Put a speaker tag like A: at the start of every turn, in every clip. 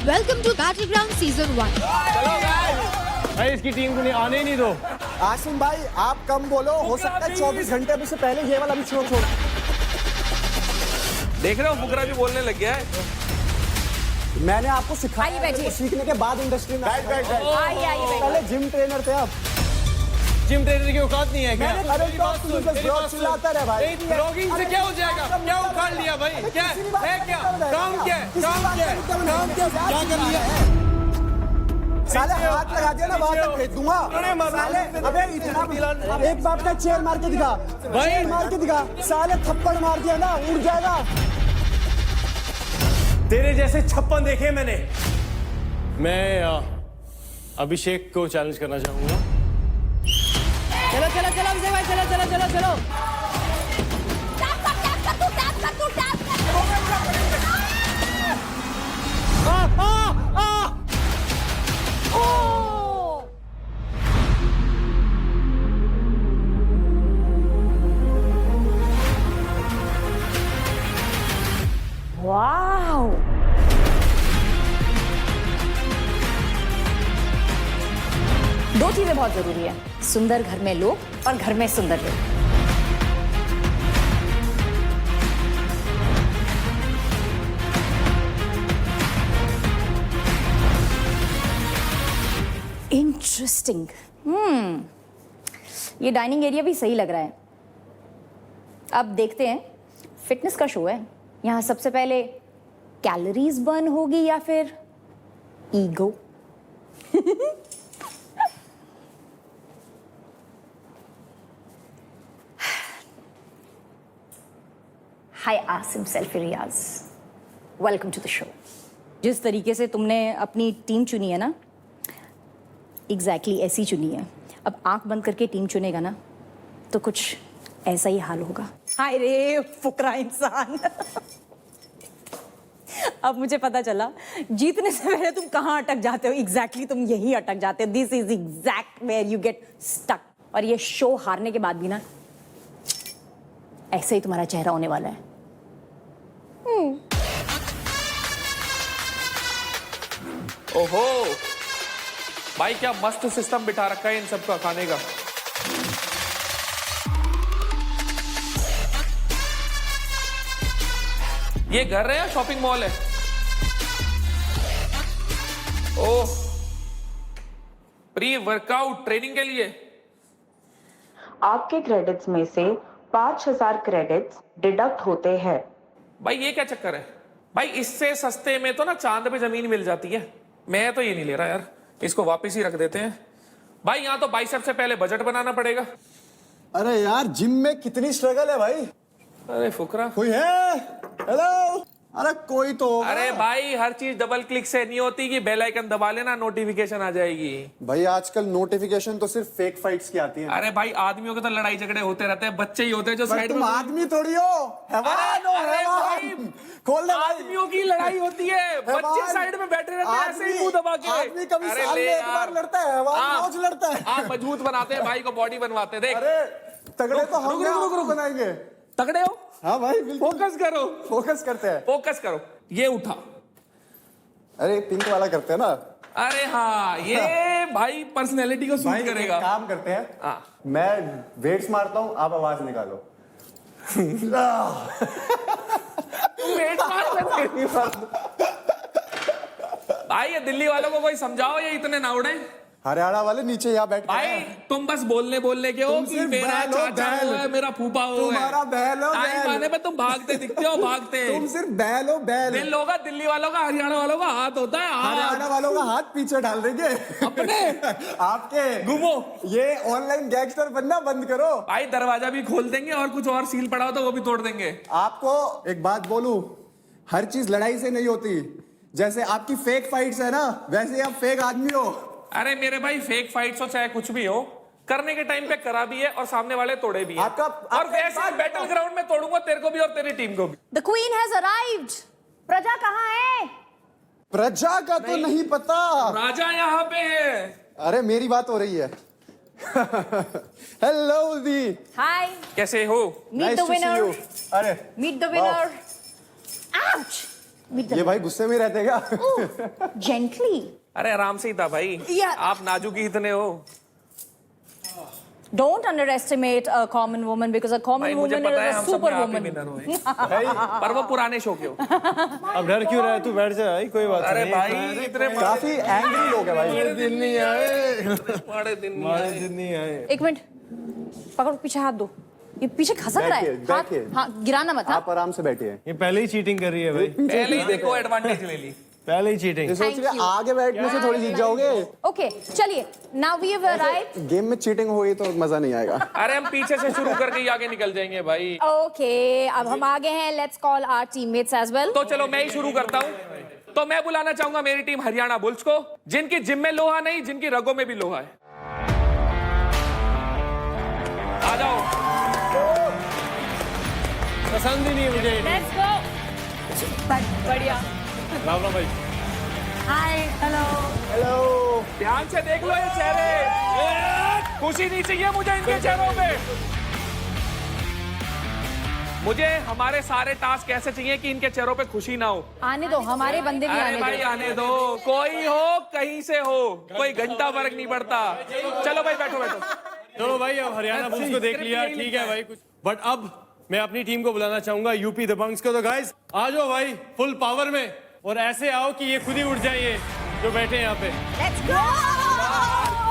A: Welcome to Battleground Season 1.
B: चलो भाई, इसकी टीम को नहीं आने ही नहीं दो।
C: आसिम भाई आप कम बोलो, हो सकता है 24 घंटे से पहले ये वाला भी छोड़।
D: देख रहे हो फुकरा भी बोलने लग गया है।
C: मैंने आपको सिखाया है, तो सीखने के बाद इंडस्ट्री में
E: बैठ।
C: पहले जिम ट्रेनर थे, अब
B: जिम ट्रेनर की औकात नहीं है क्या?
C: मैंने
B: मेरी बात सुन, मेरी बात सुन।
C: चिल्लाता रहे भाई।
B: ब्लॉगिंग से क्या हो जाएगा? क्या उखाड़ लिया भाई? क्या है क्या? काम क्या है? क्या कर लिया?
C: साले हाथ लगा दिया ना, वहां तक भेज दूंगा। साले अबे इतना एक बाप का चेयर मार के दिखा, चेयर मार के दिखा। साले थप्पड़ मार दिया ना, उड़ जाएगा।
B: तेरे जैसे 56 देखे मैंने। मैं अभिषेक को चैलेंज करना चाहूंगा।
A: चलो अभिषेक भाई, चलो।
F: वाओ, दो चीजें बहुत जरूरी है, सुंदर घर में लोग और घर में सुंदर लोग। इंटरेस्टिंग। ये डाइनिंग एरिया भी सही लग रहा है। अब देखते हैं, फिटनेस का शो है, यहाँ सबसे पहले कैलोरीज बर्न होगी या फिर ego. Hi Asim selfie Riyaz, welcome to the show. जिस तरीके से तुमने अपनी टीम चुनी है ना, एग्जैक्टली ऐसी चुनी है। अब आंख बंद करके टीम चुनेगा ना तो कुछ ऐसा ही हाल होगा। हाय रे फुकरा इंसान। अब मुझे पता चला जीतने से पहले तुम कहाँ अटक जाते हो। एग्जैक्टली तुम यही अटक जाते हो। This is exact where you get stuck. और ये शो हारने के बाद भी ना ऐसे ही तुम्हारा चेहरा होने वाला है।
D: ओहो भाई, क्या मस्त सिस्टम बिठा रखा है इन सबका खाने का। ये घर है या शॉपिंग मॉल है? ओह, प्री वर्कआउट ट्रेनिंग के लिए।
G: आपके क्रेडिट्स में से 5000 क्रेडिट्स डिडक्ट होते हैं।
D: भाई ये क्या चक्कर है भाई? इससे सस्ते में तो ना चांद पे जमीन मिल जाती है। मैं तो ये नहीं ले रहा यार, इसको वापस ही रख देते हैं। भाई यहाँ तो बाइसेप से पहले बजट बनाना पड़ेगा।
C: अरे यार जिम में कितनी स्ट्रगल है भाई।
D: अरे फुकरा,
C: कोई है? हेलो, अरे कोई तो होगा।
D: अरे भाई हर चीज डबल क्लिक से नहीं होती कि बेल आइकन दबा लेना नोटिफिकेशन आ जाएगी।
C: भाई आजकल नोटिफिकेशन तो सिर्फ फेक फाइट्स की आती हैं।
D: अरे भाई आदमियों के तो लड़ाई झगड़े होते रहते हैं, बच्चे ही होते हैं जो साइड
C: तुम
D: में।
C: आदमी थोड़ी हो। हैवान हो,
D: अरे भाई,
C: हैवान। खोल दे भाई।
D: आदमियों की लड़ाई होती है, बच्चे साइड में बैठे रहते हैं ऐसे ही मुंह दबा के।
C: आदमी कभी
D: अरे
C: साल में
D: ले
C: एक बार
D: यार।
C: लड़ता है, हैवान रोज लड़ता है।
D: आप मजबूत बनाते हैं भाई को, बॉडी बनवाते हैं। देख
C: अरे तगड़े तो हम
D: रुक
C: बनाएंगे।
D: तगड़े हो,
C: हाँ भाई बिल्कुल।
D: फोकस करो,
C: फोकस करते हैं।
D: फोकस करो। ये उठा,
C: अरे पिंक वाला करते हैं ना।
D: अरे हाँ, ये भाई पर्सनैलिटी को सूट
C: भाई
D: करेगा।
C: एक काम करते हैं,
D: हाँ।
C: मैं वेट्स मारता हूँ, आप आवाज निकालो।
D: वेट भाई ये दिल्ली वालों को कोई समझाओ, ये इतने ना उड़े।
C: हरियाणा वाले नीचे यहाँ बैठ
D: भाई तुम बस बोलने के हो कि मेरा चाचा हो है, मेरा फूफा हो है।
C: तुम्हारा बैल हो,
D: टाइम
C: बैल।
D: आने पे तुम भागते दिखते हो, भागते।
C: तुम सिर्फ बैल हो, बैल।
D: दिल होगा दिल्ली वालों का, हरियाणा वालों का हाथ होता है।
C: हरियाणा वालों का हाथ पीछे डाल देंगे
D: अपने
C: आपके।
D: घूमो,
C: ये ऑनलाइन गैंगस्टर बनना बंद करो।
D: भाई दरवाजा भी खोल देंगे और कुछ और सील पड़ा हो तो वो भी तोड़ देंगे।
C: आपको एक बात बोलूं, हर चीज लड़ाई से नहीं होती। जैसे आपकी फेक फाइट्स है ना, वैसे आप फेक आदमी हो।
D: अरे मेरे भाई फेक फाइट्स हो चाहे कुछ भी हो, करने के टाइम पे करा भी है और सामने वाले तोड़े भी है। और वैसे बैटल ग्राउंड में तोड़ूंगा तेरे को भी और तेरी टीम को भी।
F: The queen has arrived. प्रजा कहाँ है?
C: प्रजा का तो नहीं पता।
D: राजा यहाँ पे है।
C: अरे मेरी बात हो रही है। हेलो दी।
F: हाय,
D: कैसे हो?
F: Meet the winner.
C: अरे
F: मीट द विनर। आउच।
C: ये भाई गुस्से में रहते क्या?
F: जेंटली,
D: अरे आराम से ही था भाई।
F: Yeah.
D: आप नाजुकी इतने हो
F: don't underestimate a common woman because a common
D: भाई, मुझे
F: woman
D: पता है
F: is a
D: हम सब
F: super
D: में आप ही
F: woman.
D: विनर हुए पर वो पुराने शो के हो।
B: अब डर क्यों रहा है? तू बैठ जा भाई, कोई बात
D: अरे
B: नहीं।
D: भाई इतने
C: काफी एंग्री लोग हैं भाई।
B: बड़े दिन नहीं आए,
D: बड़े दिन
B: बड़े दिन नहीं आए।
F: एक मिनट, पकड़ो, पीछे हाथ दो। ये पीछे खसक रहा है।
C: बैठिए,
F: हाथ, हाँ, गिराना मत। हाँ,
C: आप आराम से बैठिए।
B: ये पहले ही चीटिंग कर रही है भाई,
D: पहले ही देखो एडवांटेज ले ली।
B: पहले ही चीटिंग।
C: ये सोच
F: Thank
C: रहे
F: you.
C: आगे बैठने से थोड़ी जीत जाओगे।
F: ओके, चलिए, now we have arrived.
C: Game में चीटिंग होगी तो मजा नहीं आएगा।
D: अरे हम पीछे से शुरू करके ही आगे निकल जाएंगे भाई।
F: Okay, अब हम आगे हैं. Let's call our teammates as well.
D: तो चलो मैं ही शुरू करता हूँ। तो मैं बुलाना चाहूंगा मेरी टीम हरियाणा बुल्स को, जिनकी जिम में लोहा नहीं, जिनकी रगों में भी लोहा है। आ जाओ।
B: पसंद ही नहीं है मुझे।
F: Let's go. बढ़िया.
B: राम राम भाई।
F: Hi, hello.
C: हेलो।
D: ध्यान से देख लो ये चेहरे। खुशी नहीं चाहिए मुझे इनके चेहरों पे। मुझे हमारे सारे टास्क ऐसे चाहिए कि इनके चेहरों पे खुशी ना हो।
F: आने दो, हमारे बंदे भी
D: अरे
F: आने
D: भाई
F: दो.
D: आने दो, कोई हो कहीं से हो, कोई घंटा फर्क नहीं पड़ता। चलो भाई बैठो बैठो।
B: चलो भाई, अब हरियाणा बुल्स को देख लिया, ठीक है भाई कुछ। बट अब मैं अपनी टीम को बुलाना चाहूंगा, यूपी दबंग्स को। तो गाइस आ जाओ भाई, फुल पावर में, और ऐसे आओ कि ये खुद ही उठ जाए, ये जो बैठे हैं यहाँ पे।
F: Let's go.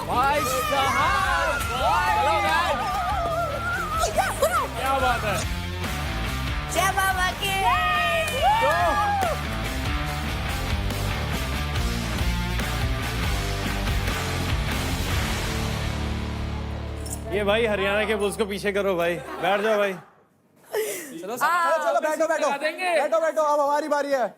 D: भाई साहब, चलो भाई।
B: क्या बात है?
F: जय बाबा की।
B: ये भाई हरियाणा के बुल्स को पीछे करो भाई, बैठ जाओ भाई।
C: चलो बैठो बैठो
D: देंगे।
C: बैठो बैठो, अब हमारी बारी है।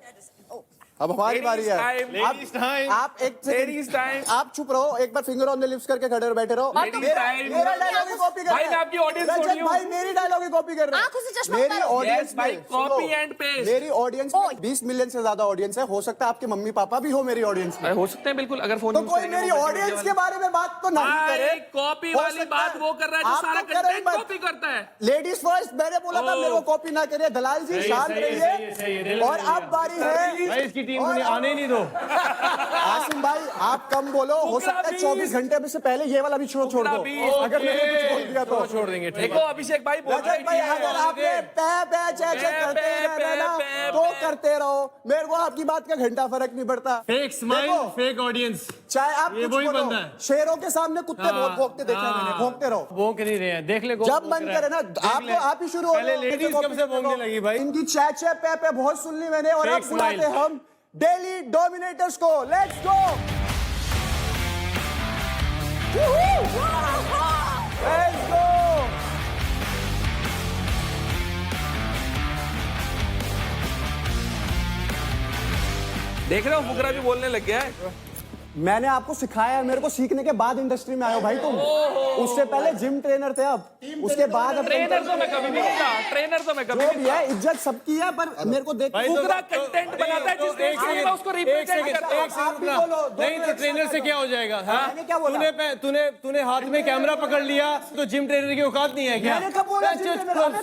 C: अब हमारी बारी है।
B: Ladies time.
C: आप एक
D: Ladies time.
C: सेकंड आप चुप रहो, एक बार फिंगर ऑन द लिप्स करके खड़े रहो, बैठे रहो।
D: Ladies time.
C: मेरा डायलॉग ही कॉपी कर
D: भाई,
C: रहे हैं।
D: मैं आपकी audience
C: रजत
D: छोड़ी हूँ।
C: भाई मेरी डायलॉग ही कॉपी कर रहे हैं।
F: आंखों से चश्मा
C: मेरी
F: उतारो।
C: ऑडियंस
D: Yes, भाई, copy and paste.
C: मेरी ऑडियंस में 20 मिलियन से ज्यादा ऑडियंस है। हो सकता है आपके मम्मी पापा भी हो मेरी ऑडियंस में।
D: हो सकते हैं बिल्कुल, अगर फोन
C: तो कोई मेरी ऑडियंस के बारे में बात तो नहीं करे।
D: कॉपी
C: हो
D: वाली
C: सकता
D: बात वो कर रहा है जो
C: आप
D: सारा
C: तो करें
D: कंटेंट
C: मत।
D: कॉपी करता है।
C: लेडीज फर्स्ट, मैंने बोला था मेरे को कॉपी ना करे। दलाल जी शांत
B: सही है,
C: रहिए। और अब बारी है
B: भाई इसकी टीम को आने ही नहीं दो।
C: आसिम भाई, आप कम बोलो। हो सकता है 24 घंटे में से पहले ये वाला भी छोड़ दो, अगर मैंने कुछ बोल दिया तो।
B: छोड़ देंगे, ठीक
D: देखो अभिषेक भाई बोल
C: रजत भाई, अगर आपने पे चे करते रहना ना तो करते रहो, मेरे को आपकी बात का घंटा फर्क नहीं पड़ता।
B: Fake smile, fake audience.
C: चाहे आप
B: ये
C: कुछ
B: वही
C: बोलो,
B: बंदा है।
C: शेरों के सामने कुत्ते बहुत भौंकते देखे हैं मैंने। भौंकते रहो,
B: भौंक नहीं रहे हैं, देख ले।
C: जब मन करे ना आप ही शुरू हो।
B: पहले लेडीज कब से भौंकने लगी भाई?
C: इनकी चे पे बहुत सुन ली मैंने। और अब
B: Fake
C: बुलाते
B: smile.
C: हम डेली डोमिनेटर्स को। Let's go, let's go.
D: देख रहे हो फुकरा भी बोलने लग गया है।
C: मैंने आपको सिखाया है, मेरे को सीखने के बाद इंडस्ट्री में आए हो भाई तुम। उससे पहले जिम ट्रेनर थे, अब उसके बाद अब
D: ट्रेनर तो मैं कभी नहीं था, ट्रेनर तो मैं कभी
C: जो
D: नहीं
C: भी है, इज्जत सबकी है, पर मेरे को देख
D: फुकरा कंटेंट बनाता है जिस देश में मैं उसको रिप्रेजेंट करता हूं।
C: आप भी बोलो, दो
B: नहीं तो
C: मिनट
B: ट्रेनर से क्या हो जाएगा?
C: मैंने क्या बोला?
B: तूने हाथ में कैमरा पकड़ लिया तो जिम ट्रेनर की औकात नहीं है क्या?
C: मैंने कब बोला जिम ट्रेनर?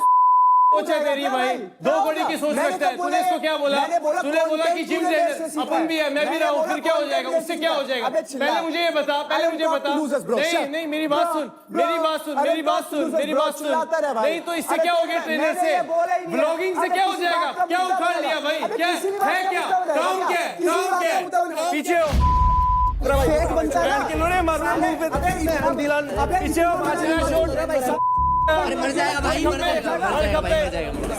B: सोच है तेरी भाई, दो बड़ी की सोच रखता है। तूने इसको क्या बोला? तूने बोला कि जिम ट्रेनर अपन भी है, मैं भी रहा हूँ, फिर क्या हो जाएगा? उससे क्या हो जाएगा? पहले मुझे ये बता, पहले मुझे बता। नहीं नहीं, मेरी बात सुन, मेरी बात सुन, मेरी बात सुन, मेरी बात सुन। नहीं तो इससे क्या हो गया? ट्रेनर से, ब्लॉगिंग से क्या हो जाएगा? क्या उखाड़ लिया भाई? क्या है? क्या काम? क्या काम? क्या पीछे हो?
C: फेक बनता है ना।
B: किलोने मारना मुंह पे। पीछे हो, माचना शॉट।
A: मर जाएगा भाई, मर जाएगा।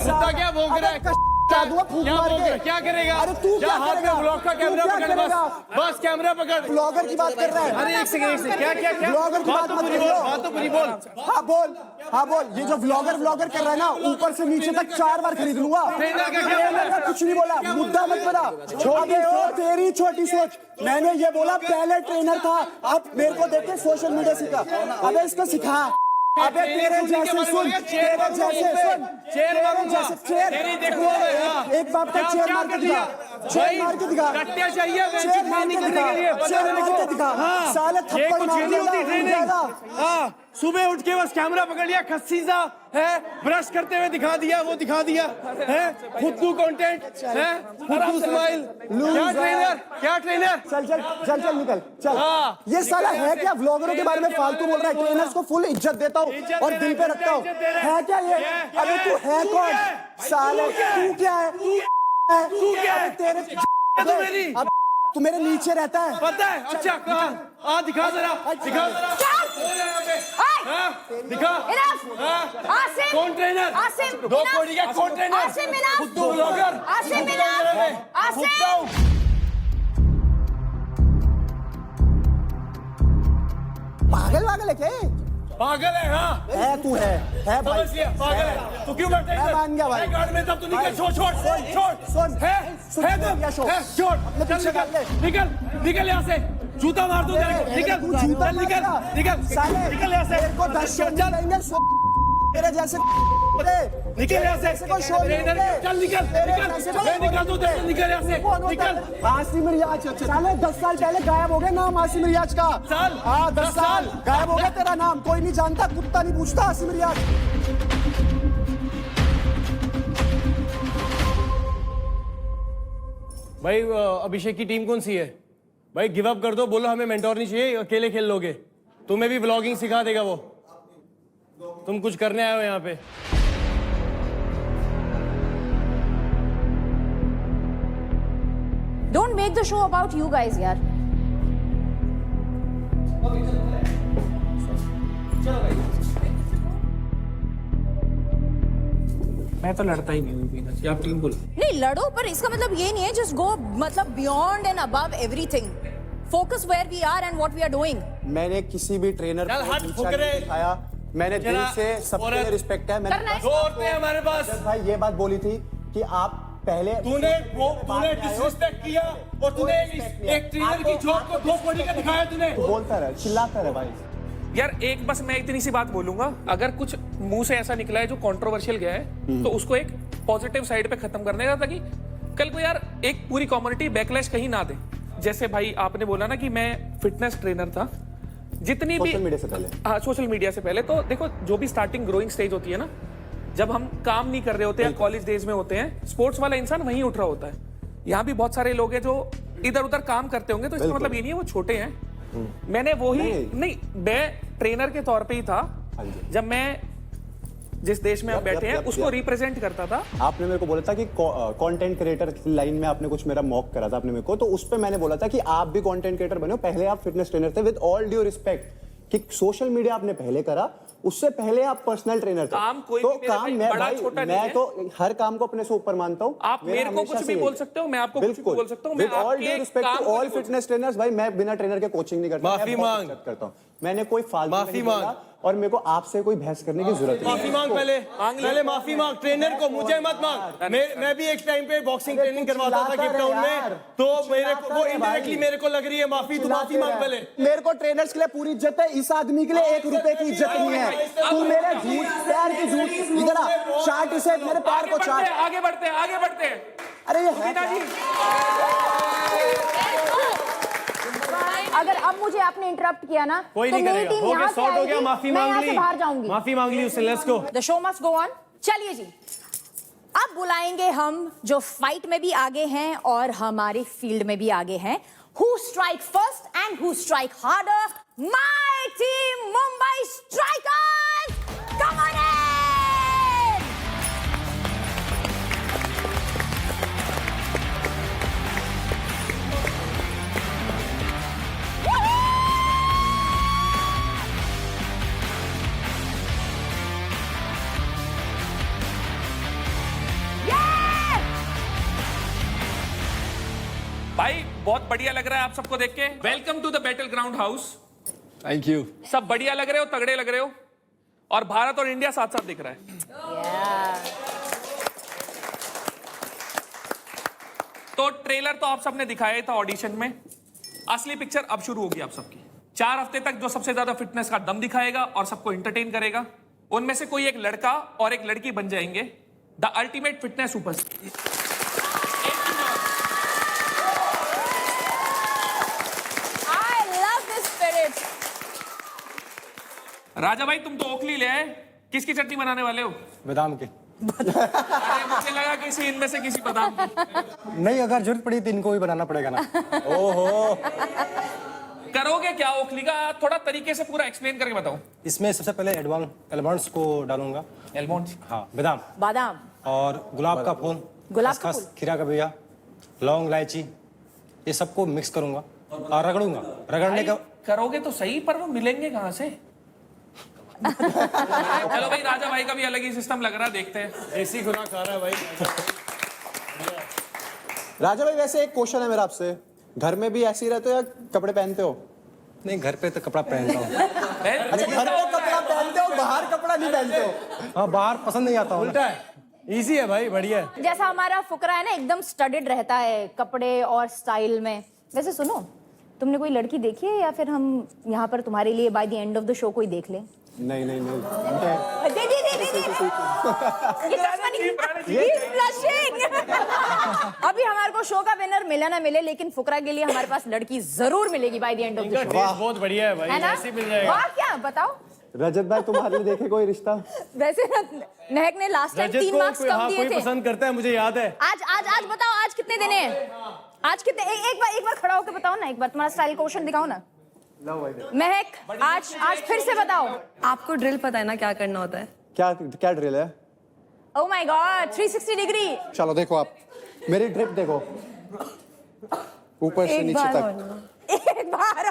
B: कुत्ता क्या भौंक रहा है?
C: क्या दूंगा फूंक
B: क्या
C: मार
B: भौंक
C: के?
B: रहा है? क्या करेगा?
C: अरे तू
B: जा
C: क्या
B: हाथ
C: करेगा?
B: में ब्लॉग का
C: तू
B: कैमरा
C: क्या
B: पकड़,
C: करेगा?
B: बस कैमरा पकड़।
C: ब्लॉगर की बात कर रहा है।
B: अरे एक सेकंड, क्या क्या क्या
C: ब्लॉगर की बात मत
B: पूरी
C: करियो।
B: बोल, बात तो पूरी बोल।
C: हाँ बोल, हाँ बोल। ये जो व्लॉगर कर रहा है ना, ऊपर से नीचे तक 4 बार खरीद लूंगा।
B: ट्रेनर का क्या
C: ट्रेनर का कुछ नहीं बोला, मुद्दा मत बना। छोटी सोच, तेरी छोटी सोच। मैंने ये बोला पहले ट्रेनर था, अब मेरे को देख के सोशल मीडिया सीखा। अबे इसको सिखा। अबे तेरे जैसे सुन, तेरे जैसे सुन, तेरे जैसे चेयर। एक बाप का चेयर मार के दिखा, चेयर मार के दिखा,
B: कट्टे चाहिए
C: चेयर मार के दिखा, चेयर मार के दिखा। साले थप्पड़ मार
B: होती
C: देगा,
B: ट्रेनिंग। हाँ, सुबह उठ के बस कैमरा पकड़ लिया, खस्सी सा है, ब्रश करते हुए दिखा दिया, वो दिखा दिया है, खुद्दू कंटेंट है, खुद्दू स्माइल। क्या ट्रेनर
C: चल चल चल चल निकल चल।
B: हाँ।
C: ये साला है क्या, व्लॉगरों के बारे में फालतू बोल रहा है। ट्रेनर्स को फुल इज्जत देता हूँ और दिल पे रखता हूँ। है क्या ये? अबे तू है कौन साले? तू क्या है?
B: तू क्या है?
C: तेरे
B: तू मेरी
C: अब तू मेरे नीचे रहता है,
B: पता है? अच्छा कहाँ? दिखा जरा, दिखा जरा। हाँ, दिखा। हाँ।
F: आसिम!
B: कौन ट्रेनर?
F: आसिम!
B: 2 करोड़ का कौन ट्रेनर?
F: आसिम इनाफ!
B: खुद्दू ब्लॉगर।
F: आसिम इनाफ! आसिम!
C: पागल वागल है क्या ये?
B: पागल है। हाँ
C: है तू है भाई।
B: समझ लिया, पागल है। तू क्यों बैठा है
C: मैं
B: इधर?
C: मान गया भाई।
B: मैं गार्ड में तब तू निकल। छोड़
C: सुन
B: है तुम
C: क्या शो?
B: है, छोड़
C: अपने
B: चल
C: पीछे कर ले।
B: निकल यहाँ से, जूता मार दूं तेरे को। निकल
C: तू जूता
B: चल,
C: मारेगा।
B: निकल
C: साले
B: निकल यहाँ से।
C: तेरे को 10 शो
B: चल
C: मिलेंगे तेरे जैसे
B: निकल यहाँ से।
C: ऐसे कोई शो नहीं
B: ट्रेनर,
C: मिलेंगे।
B: चल निकल
C: तेरे
B: निकल,
C: जैसे
B: मैं निकाल दूं तेरे को। निकल यहाँ से,
C: कौन होता
B: निकल।
C: है? आसिम रियाज। साले 10 साल पहले गायब हो गया नाम आसिम रियाज का।
B: साल?
C: हाँ 10
B: 10
C: साल
B: साल।
C: गायब हो गया तेरा नाम। कोई नहीं जानता, कुत्ता नहीं पूछता आसिम रियाज।
B: भाई अभिषेक की टीम कौन सी है? भाई गिव अप कर दो, बोलो हमें मेंटोर नहीं चाहिए, अकेले खेल लोगे। तुम्हें भी व्लॉगिंग सिखा देगा वो। तुम कुछ करने आए हो यहाँ पे।
F: Don't make the show about you guys, यार।
D: मैं तो लड़ता ही नहीं हूँ पीनट, आप टीम बोलो।
F: नहीं लड़ो, पर इसका मतलब ये नहीं है जस्ट गो मतलब beyond and above everything. Focus where we are and what we are doing.
C: मैंने किसी भी ट्रेनर
B: चल,
C: को
B: हट,
C: नीचा
B: फुकरे।
C: नहीं दिखाया। मैंने दिल
B: जरा,
C: से सबके
B: औरत।
C: लिए रिस्पेक्ट है।
F: करना
C: मैंने
F: है।
B: दो औरतें हैं हमारे पास।
C: भाई ये बात बोली थी कि आप पहले
B: तूने डिसरिस्पेक्ट किया और तूने एक ट्रेनर की जॉब को 2 करोड़ का दिखाया तूने।
C: बोलता रहे, चिल्लाता रहे भाई।
D: यार एक बस मैं इतनी सी बात बोलूंगा, अगर कुछ मुंह से ऐसा निकला है जो कंट्रोवर्शियल गया है तो उसको एक पॉजिटिव साइड पे खत्म करने का, ताकि कल को यार एक पूरी कम्युनिटी बैकलैश कहीं ना दे। जैसे भाई आपने बोला ना कि मैं फिटनेस ट्रेनर था, जितनी भी
C: सोशल मीडिया से पहले।
D: हाँ सोशल मीडिया से पहले, तो देखो जो भी स्टार्टिंग ग्रोइंग स्टेज होती है ना, जब हम काम नहीं कर रहे होते हैं, कॉलेज डेज में होते हैं, स्पोर्ट्स वाला इंसान वहीं उठ रहा होता है। यहाँ भी बहुत सारे लोग हैं जो इधर उधर काम करते होंगे, तो इसका मतलब ये नहीं है वो छोटे हैं। मैंने वही नहीं, मैं ट्रेनर के तौर पे ही था जब मैं जिस देश में आप बैठे हैं उसको रिप्रेजेंट करता था।
C: आपने मेरे को बोला था कि कंटेंट क्रिएटर लाइन में आपने कुछ मेरा मॉक करा था आपने मेरे को, तो उस पे मैंने बोला था कि आप भी कंटेंट क्रिएटर बने हो। पहले आप फिटनेस ट्रेनर थे, विद ऑल ड्यू रिस्पेक्ट, कि सोशल मीडिया आपने पहले करा, उससे पहले आप पर्सनल ट्रेनर थे।
D: काम कोई
C: तो
D: भी मेरे
C: काम
D: भाई
C: मैं
D: बड़ा
C: भाई
D: छोटा नहीं
C: मैं
D: है।
C: तो हर काम को अपने से ऊपर मानता हूँ।
D: आप मेरे को कुछ भी बोल सकते हो, मैं आपको कुछ भी बोल सकता हूँ।
C: With all due respect to all fitness trainers, भाई मैं बिना ट्रेनर के कोचिंग नहीं करता।
B: माफी
C: मैं बहुत
B: मांग।
C: इज्जत करता हूँ। मैंने कोई फालतू
B: माफी
C: नहीं
B: मांग।
C: बोला और मेरे को आपसे कोई बहस करने की जरूरत नहीं।
B: माफी मांग पहले माफी मांग ट्रेनर को, मुझे मत मांग। मैं भी एक टाइम पे बॉक्सिंग ट्रेनिंग करवाता था गिफ्ट टाउन में, तो मेरे को वो इनडायरेक्टली मेरे को लग रही है माफी। तू माफी मांग पहले।
C: मेरे को ट्रेनर्स के लिए पूरी इज्जत है, इस आदमी के लिए 1 रुपए की इज्जत नहीं है। तू मेरे झूठ पैर की झूठ इधर आ, चाट इसे मेरे पैर को चाट।
D: आगे बढ़ते हैं, आगे बढ़ते हैं।
C: अरे ये है
D: मीना जी,
F: अगर अब मुझे आपने इंटरप्ट किया ना,
B: कोई
F: तो
B: नहीं
F: मेरी
B: करेगा।
F: टीम
B: हो गया,
F: यहाँ से
B: सॉर्ट हो गया,
F: आएगी,
B: माफी
F: मैं
B: मांग
F: यहाँ
B: ली,
F: से बाहर जाऊंगी।
B: माफी मांग ली उससे। Let's go,
F: the show must go on. चलिए जी, अब बुलाएंगे हम जो फाइट में भी आगे हैं और हमारे फील्ड में भी आगे हैं। Who strike first and who strike harder? My team Mumbai strikers, come on in!
D: भाई बहुत बढ़िया लग रहा है आप सबको देख के। Welcome to the battle ground house.
B: Thank you.
D: सब बढ़िया लग रहे हो, तगड़े लग रहे हो, और भारत और इंडिया साथ साथ दिख रहा है। तो ट्रेलर तो आप सबने दिखाया था ऑडिशन में, असली पिक्चर अब शुरू होगी आप सबकी। 4 हफ्ते तक जो सबसे ज्यादा फिटनेस का दम दिखाएगा और सबको एंटरटेन करेगा, उनमें से कोई एक लड़का और एक लड़की बन जाएंगे the ultimate fitness superstar.
F: I love this spirit.
D: राजा भाई तुम तो ओखली ले आए, किसकी चटनी बनाने वाले हो?
E: बादाम की।
D: अरे मुझे लगा किसी इनमें से किसी बादाम की।
E: नहीं, अगर जरूरत पड़ी तो इनको भी बनाना पड़ेगा ना। ओहो।
D: करोगे क्या ओखली का? थोड़ा तरीके से पूरा एक्सप्लेन करके बताओ।
E: इसमें सबसे पहले एलमंड्स को डालूंगा।
D: एलमंड?
E: हाँ, बादाम
F: बादाम
E: और गुलाब का फूल,
F: गुलाब का
E: खसखस,
F: फूल।
E: खीरा का बिया, लौंग, इलायची, ये सबको मिक्स करूंगा और रगड़ूंगा। रगड़ने का
D: करोगे तो सही, पर वो मिलेंगे कहाँ से? चलो भाई, राजा भाई का भी अलग ही सिस्टम लग रहा है, देखते हैं।
B: ऐसी खुराक खा रहा है भाई।
C: राजा भाई वैसे एक क्वेश्चन है मेरा आपसे, घर में भी ऐसे ही रहते हो या कपड़े पहनते हो?
E: नहीं, घर पे तो कपड़ा पहनता हूँ।
C: अच्छा, घर पे कपड़ा पहनते हो, बाहर कपड़ा नहीं पहनते हो?
E: हाँ, बाहर पसंद नहीं आता हूँ।
B: उल्टा है, इजी है भाई, बढ़िया है।
F: जैसा हमारा फुकरा है ना, एकदम स्टडीड रहता है कपड़े और स्टाइल में। वैसे सुनो, तुमने कोई लड़की देखी है या फिर हम यहाँ पर तुम्हारे लिए by the end of the show कोई देख लें?
C: नहीं नहीं नहीं।
F: दे दे दे दे दे। अभी हमारे को शो का विनर मिला ना मिले, लेकिन फुकरा के लिए हमारे पास लड़की जरूर मिलेगी by the end of the show,
B: बहुत बढ़िया है भाई,
F: है ना?
B: ऐसे मिल जाएगा।
F: वाह, क्या बताओ।
C: रजत भाई तुम्हारे लिए देखे कोई रिश्ता?
F: वैसे ना, महक ने लास्ट टाइम 3 मार्क्स कम दिए
B: कोई
F: थे।
B: पसंद करता है, मुझे याद है।
F: आज बताओ, आज कितने देने हैं? आज कितने? एक बार खड़ा होकर बताओ ना, एक बार तुम्हारा स्टाइल क्वेश्चन दिखाओ ना। महक, आज फिर से बताओ।
H: आपको ड्रिल पता है ना क्या करना होता है?
C: क्या ड्रिल है?
F: Oh my God, 360 degree.
C: चलो देखो, आप मेरी ड्रिप देखो, ऊपर से नीचे तक।
F: एक बार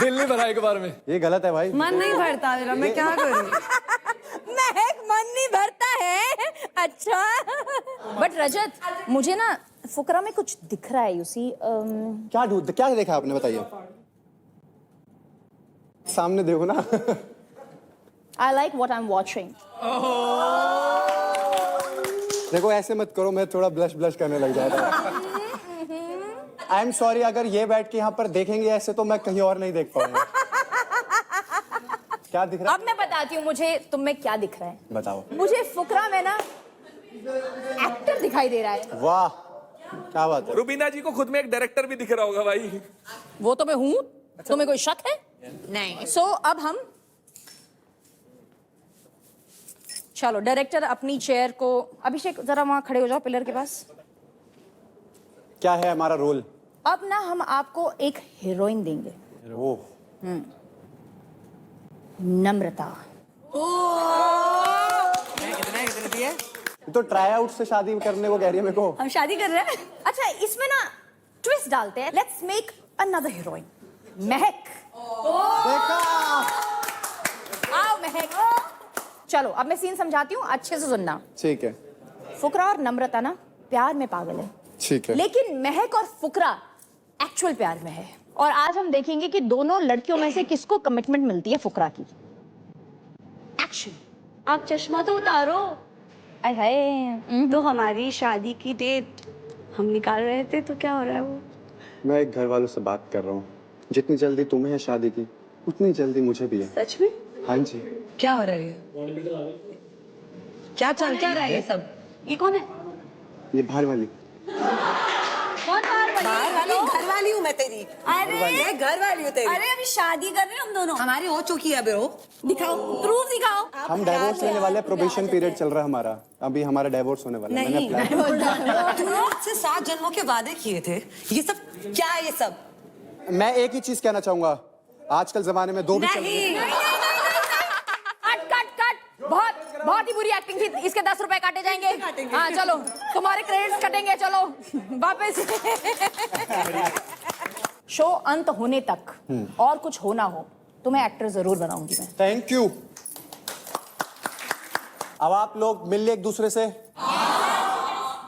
B: दिल नहीं भरा एक बार में।
C: ये गलत है भाई।
H: मन नहीं भरता मेरा, मैं क्या करूं?
F: महक, मन नहीं भरता है। अच्छा, बट रजत, मुझे ना फुकरा में कुछ दिख रहा है। यू सी,
C: क्या देखा आपने, बताइए। सामने देखो ना।
F: I like what I am watching.
C: देखो ऐसे मत करो, मैं थोड़ा ब्लश करने लग जाता। आई एम सॉरी, अगर ये बैठ के यहाँ पर देखेंगे ऐसे तो मैं कहीं और नहीं देख पाऊंगा। क्या दिख रहा है?
F: अब मैं बताती हूँ मुझे तुम में क्या दिख रहा है।
C: बताओ।
F: मुझे फुकरा में ना एक्टर दिखाई दे रहा है।
C: वाह, क्या बात है।
D: रुबीना जी को खुद में एक डायरेक्टर भी दिख रहा होगा भाई।
F: वो तो मैं हूँ, तुम्हें कोई शक है? नहीं। सो अब हम, चलो डायरेक्टर अपनी चेयर को, अभिषेक जरा वहां खड़े हो जाओ पिलर के पास।
C: क्या है हमारा रोल?
F: अब ना हम आपको एक हीरोइन देंगे।
C: ओह,
F: नम्रता।
C: तो ट्राई आउट से शादी करने को कह रही है मेरे को।
F: हम शादी कर रहे हैं। अच्छा, इसमें ना ट्विस्ट डालते हैं। लेट्स मेक अनदर हीरोइन, महक।
C: देखा?
F: आओ महक। चलो अब मैं सीन समझाती हूँ, अच्छे से सुनना।
C: ठीक है।
F: फुकरा और नम्रता ना प्यार में पागल है,
C: ठीक है।
F: लेकिन महक और फुकरा एक्चुअल प्यार में है। और आज हम देखेंगे कि दोनों लड़कियों में से किसको कमिटमेंट मिलती है फुकरा की। एक्शन।
I: आप चश्मा तो उतारो।
F: अरे
I: तो हमारी शादी की डेट हम निकाल रहे थे, तो क्या हो रहा है वो?
C: मैं एक घर वालों से बात कर रहा हूँ, जितनी जल्दी तुम्हें है शादी की उतनी जल्दी मुझे भी है।
I: सच में?
C: हाँ जी।
H: क्या हो रहा है? क्या चल क्या रहा है ये सब?
I: ये कौन है?
C: ये बाहर वाली।
I: कौन बाहर वाली?
H: घर वाली हूँ मैं तेरी।
I: अरे
H: मैं घर वाली हूँ तेरी।
I: अरे अभी शादी कर रहे हैं हम दोनों।
H: हमारी हो चुकी है अबे हो।
I: दिखाओ, प्रूफ दिखाओ।
C: हम डाइवोर्स लेने वाले, प्रोबेशन पीरियड चल रहा है हमारा, अभी हमारा डाइवोर्स होने वाला है।
H: नहीं,
C: मैंने apply-
H: तूने मुझसे 7 जन्मों के वादे किए थे। ये सब क्या है? ये सब
C: मैं एक ही चीज कहना चाहूंगा, आजकल जमाने में दो भी चल रही है।
F: कट कट कट, बहुत ही बुरी एक्टिंग थी। इसके 10 रुपए काटे जाएंगे। हाँ चलो, तुम्हारे क्रेडिट्स कटेंगे। चलो वापस। शो अंत होने तक और कुछ हो ना हो, तुम्हें एक्टर जरूर बनाऊंगी मैं।
C: Thank you. अब आप लोग मिल लिए एक दूसरे से।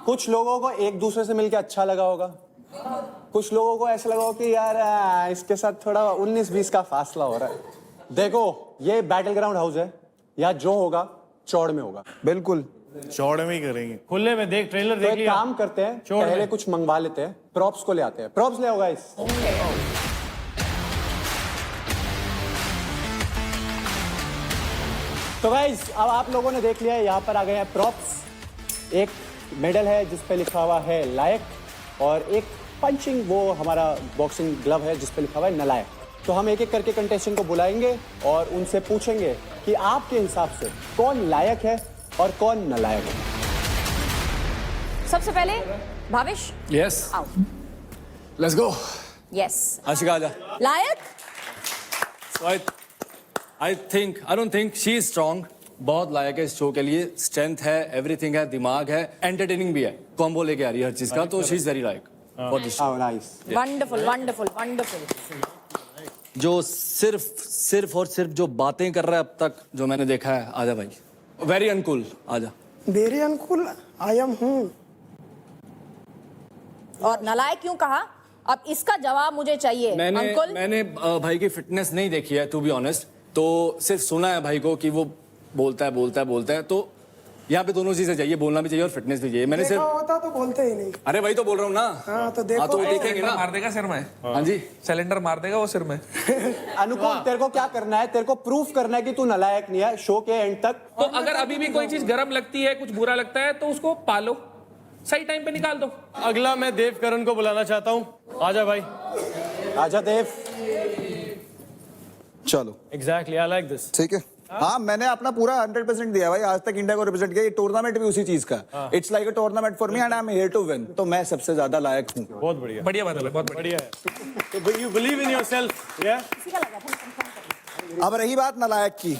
C: कुछ लोगों को एक दूसरे से मिलके अच्छा लगा होगा, कुछ लोगों को ऐसा लगा होगा कि यार इसके साथ थोड़ा 19-20 का फासला हो रहा है। देखो, ये बैटल ग्राउंड हाउस है, या जो होगा चौड़ में होगा। बिल्कुल
B: चौड़े में ही करेंगे। खुले में देख, ट्रेलर
C: तो
B: देख
C: एक
B: लिया।
C: काम करते हैं,
B: चौड़
C: पहले
B: में।
C: कुछ मंगवा लेते हैं, प्रॉप्स को ले आते हैं। प्रॉप्स ले आओ गाइस। तो गाइस, अब आप लोगों ने देख लिया है, यहाँ पर आ गए हैं प्रॉप्स। एक मेडल है जिस पे लिखा हुआ है लायक, और एक पंचिंग, वो हमारा बॉक्सिंग ग्लव है जिस पे लिखा हुआ है नलायक। तो हम एक एक करके कंटेस्टेंट को बुलाएंगे और उनसे पूछेंगे कि आपके हिसाब से कौन लायक है और कौन नालायक है।
F: सबसे पहले भाविश
B: यस
F: आओ।
B: Let's go.
F: यस
B: आशिका आजा।
F: लायक
B: I don't think she is strong. बहुत लायक है इस शो के लिए, स्ट्रेंथ है, एवरीथिंग है, दिमाग है, एंटरटेनिंग भी है, कॉम्बो लेके आ रही है हर चीज का, तो she is very like for this.
C: Nice,
F: wonderful wonderful wonderful.
B: जो सिर्फ और सिर्फ जो बातें कर रहा है अब तक जो मैंने देखा है, आजा भाई, वेरी अनकूल, आजा।
J: वेरी अनकूल आई एम हूँ।
F: और नालायक क्यों कहा? अब इसका जवाब मुझे चाहिए। अंकुल,
B: मैंने भाई की फिटनेस नहीं देखी है टू बी ऑनेस्ट, तो सिर्फ सुना है भाई को कि वो बोलता है, तो यहाँ पे दोनों चीजें चाहिए, बोलना भी चाहिए और फिटनेस भी चाहिए। मैंने सिर्फ
J: होता तो बोलते ही नहीं।
B: अरे भाई तो बोल रहा हूँ ना।
J: हाँ तो देखो,
B: तो देखेंगे ना।
D: मार देगा सिर में।
B: हाँ जी,
D: सिलेंडर मार देगा वो सिर में।
C: अनुपम तेरे को क्या करना है? तेरे को प्रूफ करना है कि तू नालायक नहीं है शो के एंड तक।
D: तो अगर अभी भी कोई चीज गर्म लगती है, कुछ बुरा लगता है, तो उसको पालो, सही टाइम पे निकाल दो।
E: अगला मैं देव करण को बुलाना चाहता हूँ। आजा भाई,
C: आजा देव।
K: चलो
E: एग्जैक्टली, आई लाइक दिस।
K: ठीक है। हाँ मैंने अपना पूरा 100% दिया भाई, आज तक इंडिया को रिप्रेजेंट किया। ये टूर्नामेंट भी उसी चीज का, it's like a tournament for me and I am here to win, तो मैं सबसे ज्यादा लायक हूँ।
E: बहुत बढ़िया,
D: बढ़िया बात है, बहुत बढ़िया
E: है। तो यू बिलीव इन योरसेल्फ, या?
K: अब रही बात नालायक की,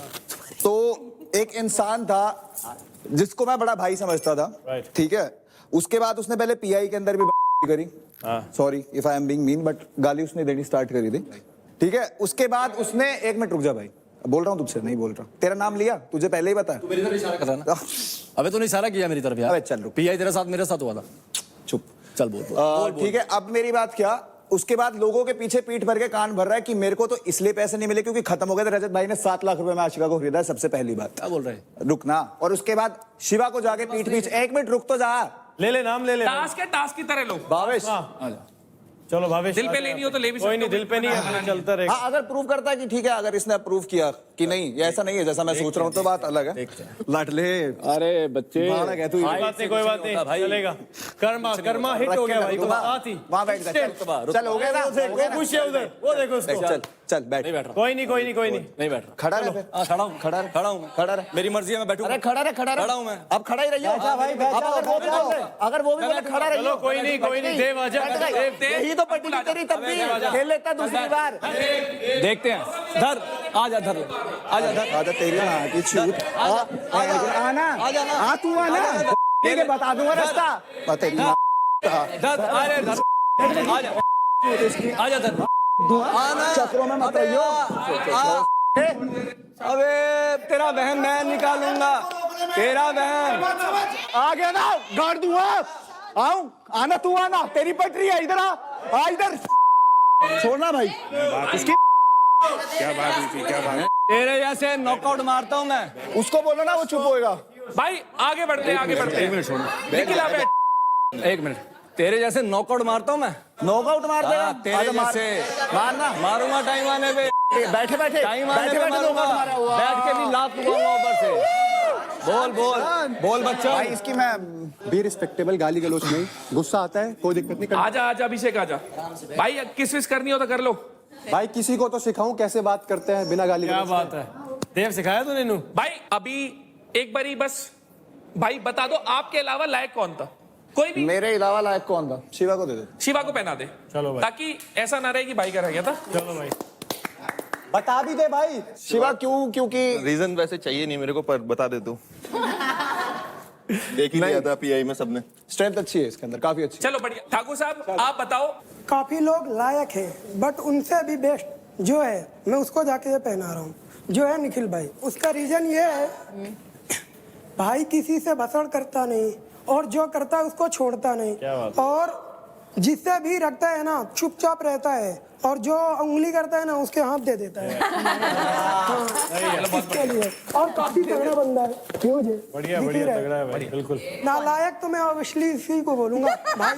K: तो एक इंसान था जिसको मैं बड़ा भाई समझता था, ठीक है। उसके बाद उसने पहले पीआई के अंदर भी करी, sorry if I am being mean, but गाली उसने देनी स्टार्ट करी थी, ठीक है। उसके बाद उसने, एक मिनट रुक जा भाई, बोल रहा हूँ तुझसे, नहीं बोल रहा, तेरा नाम लिया, तुझे पहले ही पता है।
B: तू मेरी तरफ इशारा कर रहा है ना। अबे तूने इशारा किया मेरी तरफ यार।
K: अबे चल रुक,
B: पीआई तेरे साथ मेरे साथ हुआ था।
K: चुप,
B: चल बोल।
K: ठीक है। अब मेरी बात क्या, उसके बाद लोगों के पीछे पीठ भर के कान भर रहा है कि मेरे को तो इसलिए पैसे नहीं मिले क्योंकि खत्म हो गए थे। रजत भाई ने 7 लाख रुपए में आशिका को खरीदा, सबसे पहली बात।
B: क्या बोल रहे हैं?
K: रुकना। और उसके बाद शिवा को जाके पीठ पीछे, एक मिनट रुक तो जा,
E: ले नाम ले।
D: टास्क है, टास्क की तरह लो।
K: भावेश
B: आजा।
E: चलो भावेश,
D: दिल पे लेनी हो तो ले भी सकते हो।
E: कोई नहीं, दिल पे नहीं है, चलता रहेगा।
K: हाँ, अगर प्रूव करता है कि ठीक है, अगर इसने अप्रूव किया कि नहीं ये ऐसा नहीं है जैसा मैं सोच रहा हूँ, तो बात अलग है। लाडले,
B: अरे बच्चे,
K: कोई
E: बात नहीं, चलेगा। कर्मा हिट हो गया भाई, तो बात ही
K: वहां बैठ जा। चल हो गया ना,
E: वो खुश है उधर, वो देखो उसको।
K: चल बैठ।
B: नहीं बैठ रहा,
E: कोई नहीं
B: नहीं बैठ रहा।
K: खड़ा रह,
B: खड़ा हूँ, खड़ा हूँ। मेरी मर्जी है, मैं बैठूंगा।
K: अरे खड़ा रह,
B: खड़ा हूँ मैं।
K: अब खड़ा ही रहिए भाई, अगर वो भी बोले खड़ा रहिए।
E: कोई नहीं, देव आजा।
K: यही तो पट्टी तेरी, तब भी खेल लेता दूसरी बार।
B: देखते हैं, धर, आजा धर,
K: आजा तेरी माँ की छूट। आना, आ तू आना, ठीक है, बता दूंगा रास्ता। तेरी माँ
B: धर, आजा धर,
K: चक्रों में मत रहियो।
B: अबे तेरा बहन मैं निकालूंगा, तेरा बहन
K: आ गया ना, गाड़ दूंगा। आऊं, आना तू आना, तेरी पटरी है, इधर आ इधर। छोड़ना भाई, इसकी
E: क्या बात हुई, क्या बात?
B: तेरे जैसे नॉकआउट मारता हूँ मैं।
K: उसको बोलो ना, वो चुप होएगा।
D: भाई आगे बढ़ते हैं, आगे बढ़ते हैं।
B: एक मिनट छोड़ना,
D: निखिल आ बैठ।
B: एक मिनट, तेरे जैसे नॉकआउट मारता हूँ मैं।
K: नॉकआउट मार देगा
B: तेरे जैसे
K: मारना,
B: मारूंगा टाइम आने पे,
K: बैठे बैठे
B: टाइम आने पे मारूंगा, बैठ के भी लात लूंगा ऊपर से। बोल बच्चा।
C: भाई इसकी मैं भी रिस्पेक्टेबल गाली गलौज नहीं, गुस्सा आता है, कोई दिक्कत नहीं।
D: आजा अभिषेक आजा। भाई किस विस करनी हो तो कर लो।
C: भाई किसी को तो सिखाऊं कैसे बात करते हैं बिना गाली
E: क्या
C: गलौज।
E: बात है, देव सिखाया तूने नू?
D: भाई अभी एक बारी बस भाई बता दो, आपके अलावा लायक कौन था? कोई भी।
K: मेरे अलावा लायक कौन था? शिवा को दे दे।
D: शिवा को पहना दे,
E: चलो भाई,
D: ताकि ऐसा ना रहे कि भाई का रह गया था।
E: चलो भाई,
C: बता भी दे भाई।
K: शिवा क्यों? क्योंकि
L: रीजन वैसे चाहिए नहीं मेरे को, पर बता दे तू। एक ही लिया था पीआई में सबने।
K: स्ट्रेंथ अच्छी है इसके अंदर, काफी अच्छी।
D: चलो बढ़िया। ठाकुर साहब आप बताओ।
J: काफी लोग लायक है, बट उनसे भी बेस्ट जो है, मैं उसको जाके ये पहना रहा हूँ, जो है निखिल भाई। उसका रीजन ये है, भाई किसी से भसड़ करता नहीं, और जो करता है उसको छोड़ता नहीं, और जिससे भी रखता है ना चुपचाप रहता है, और जो उंगली करता है ना उसके हाथ दे देता है। इसके लिए, और काफी तगड़ा बंदा है, क्यों जी?
E: बढ़िया तगड़ा है भाई, बिल्कुल।
J: नालायक तो मैं ऑब्वियसली इसी को बोलूंगा भाई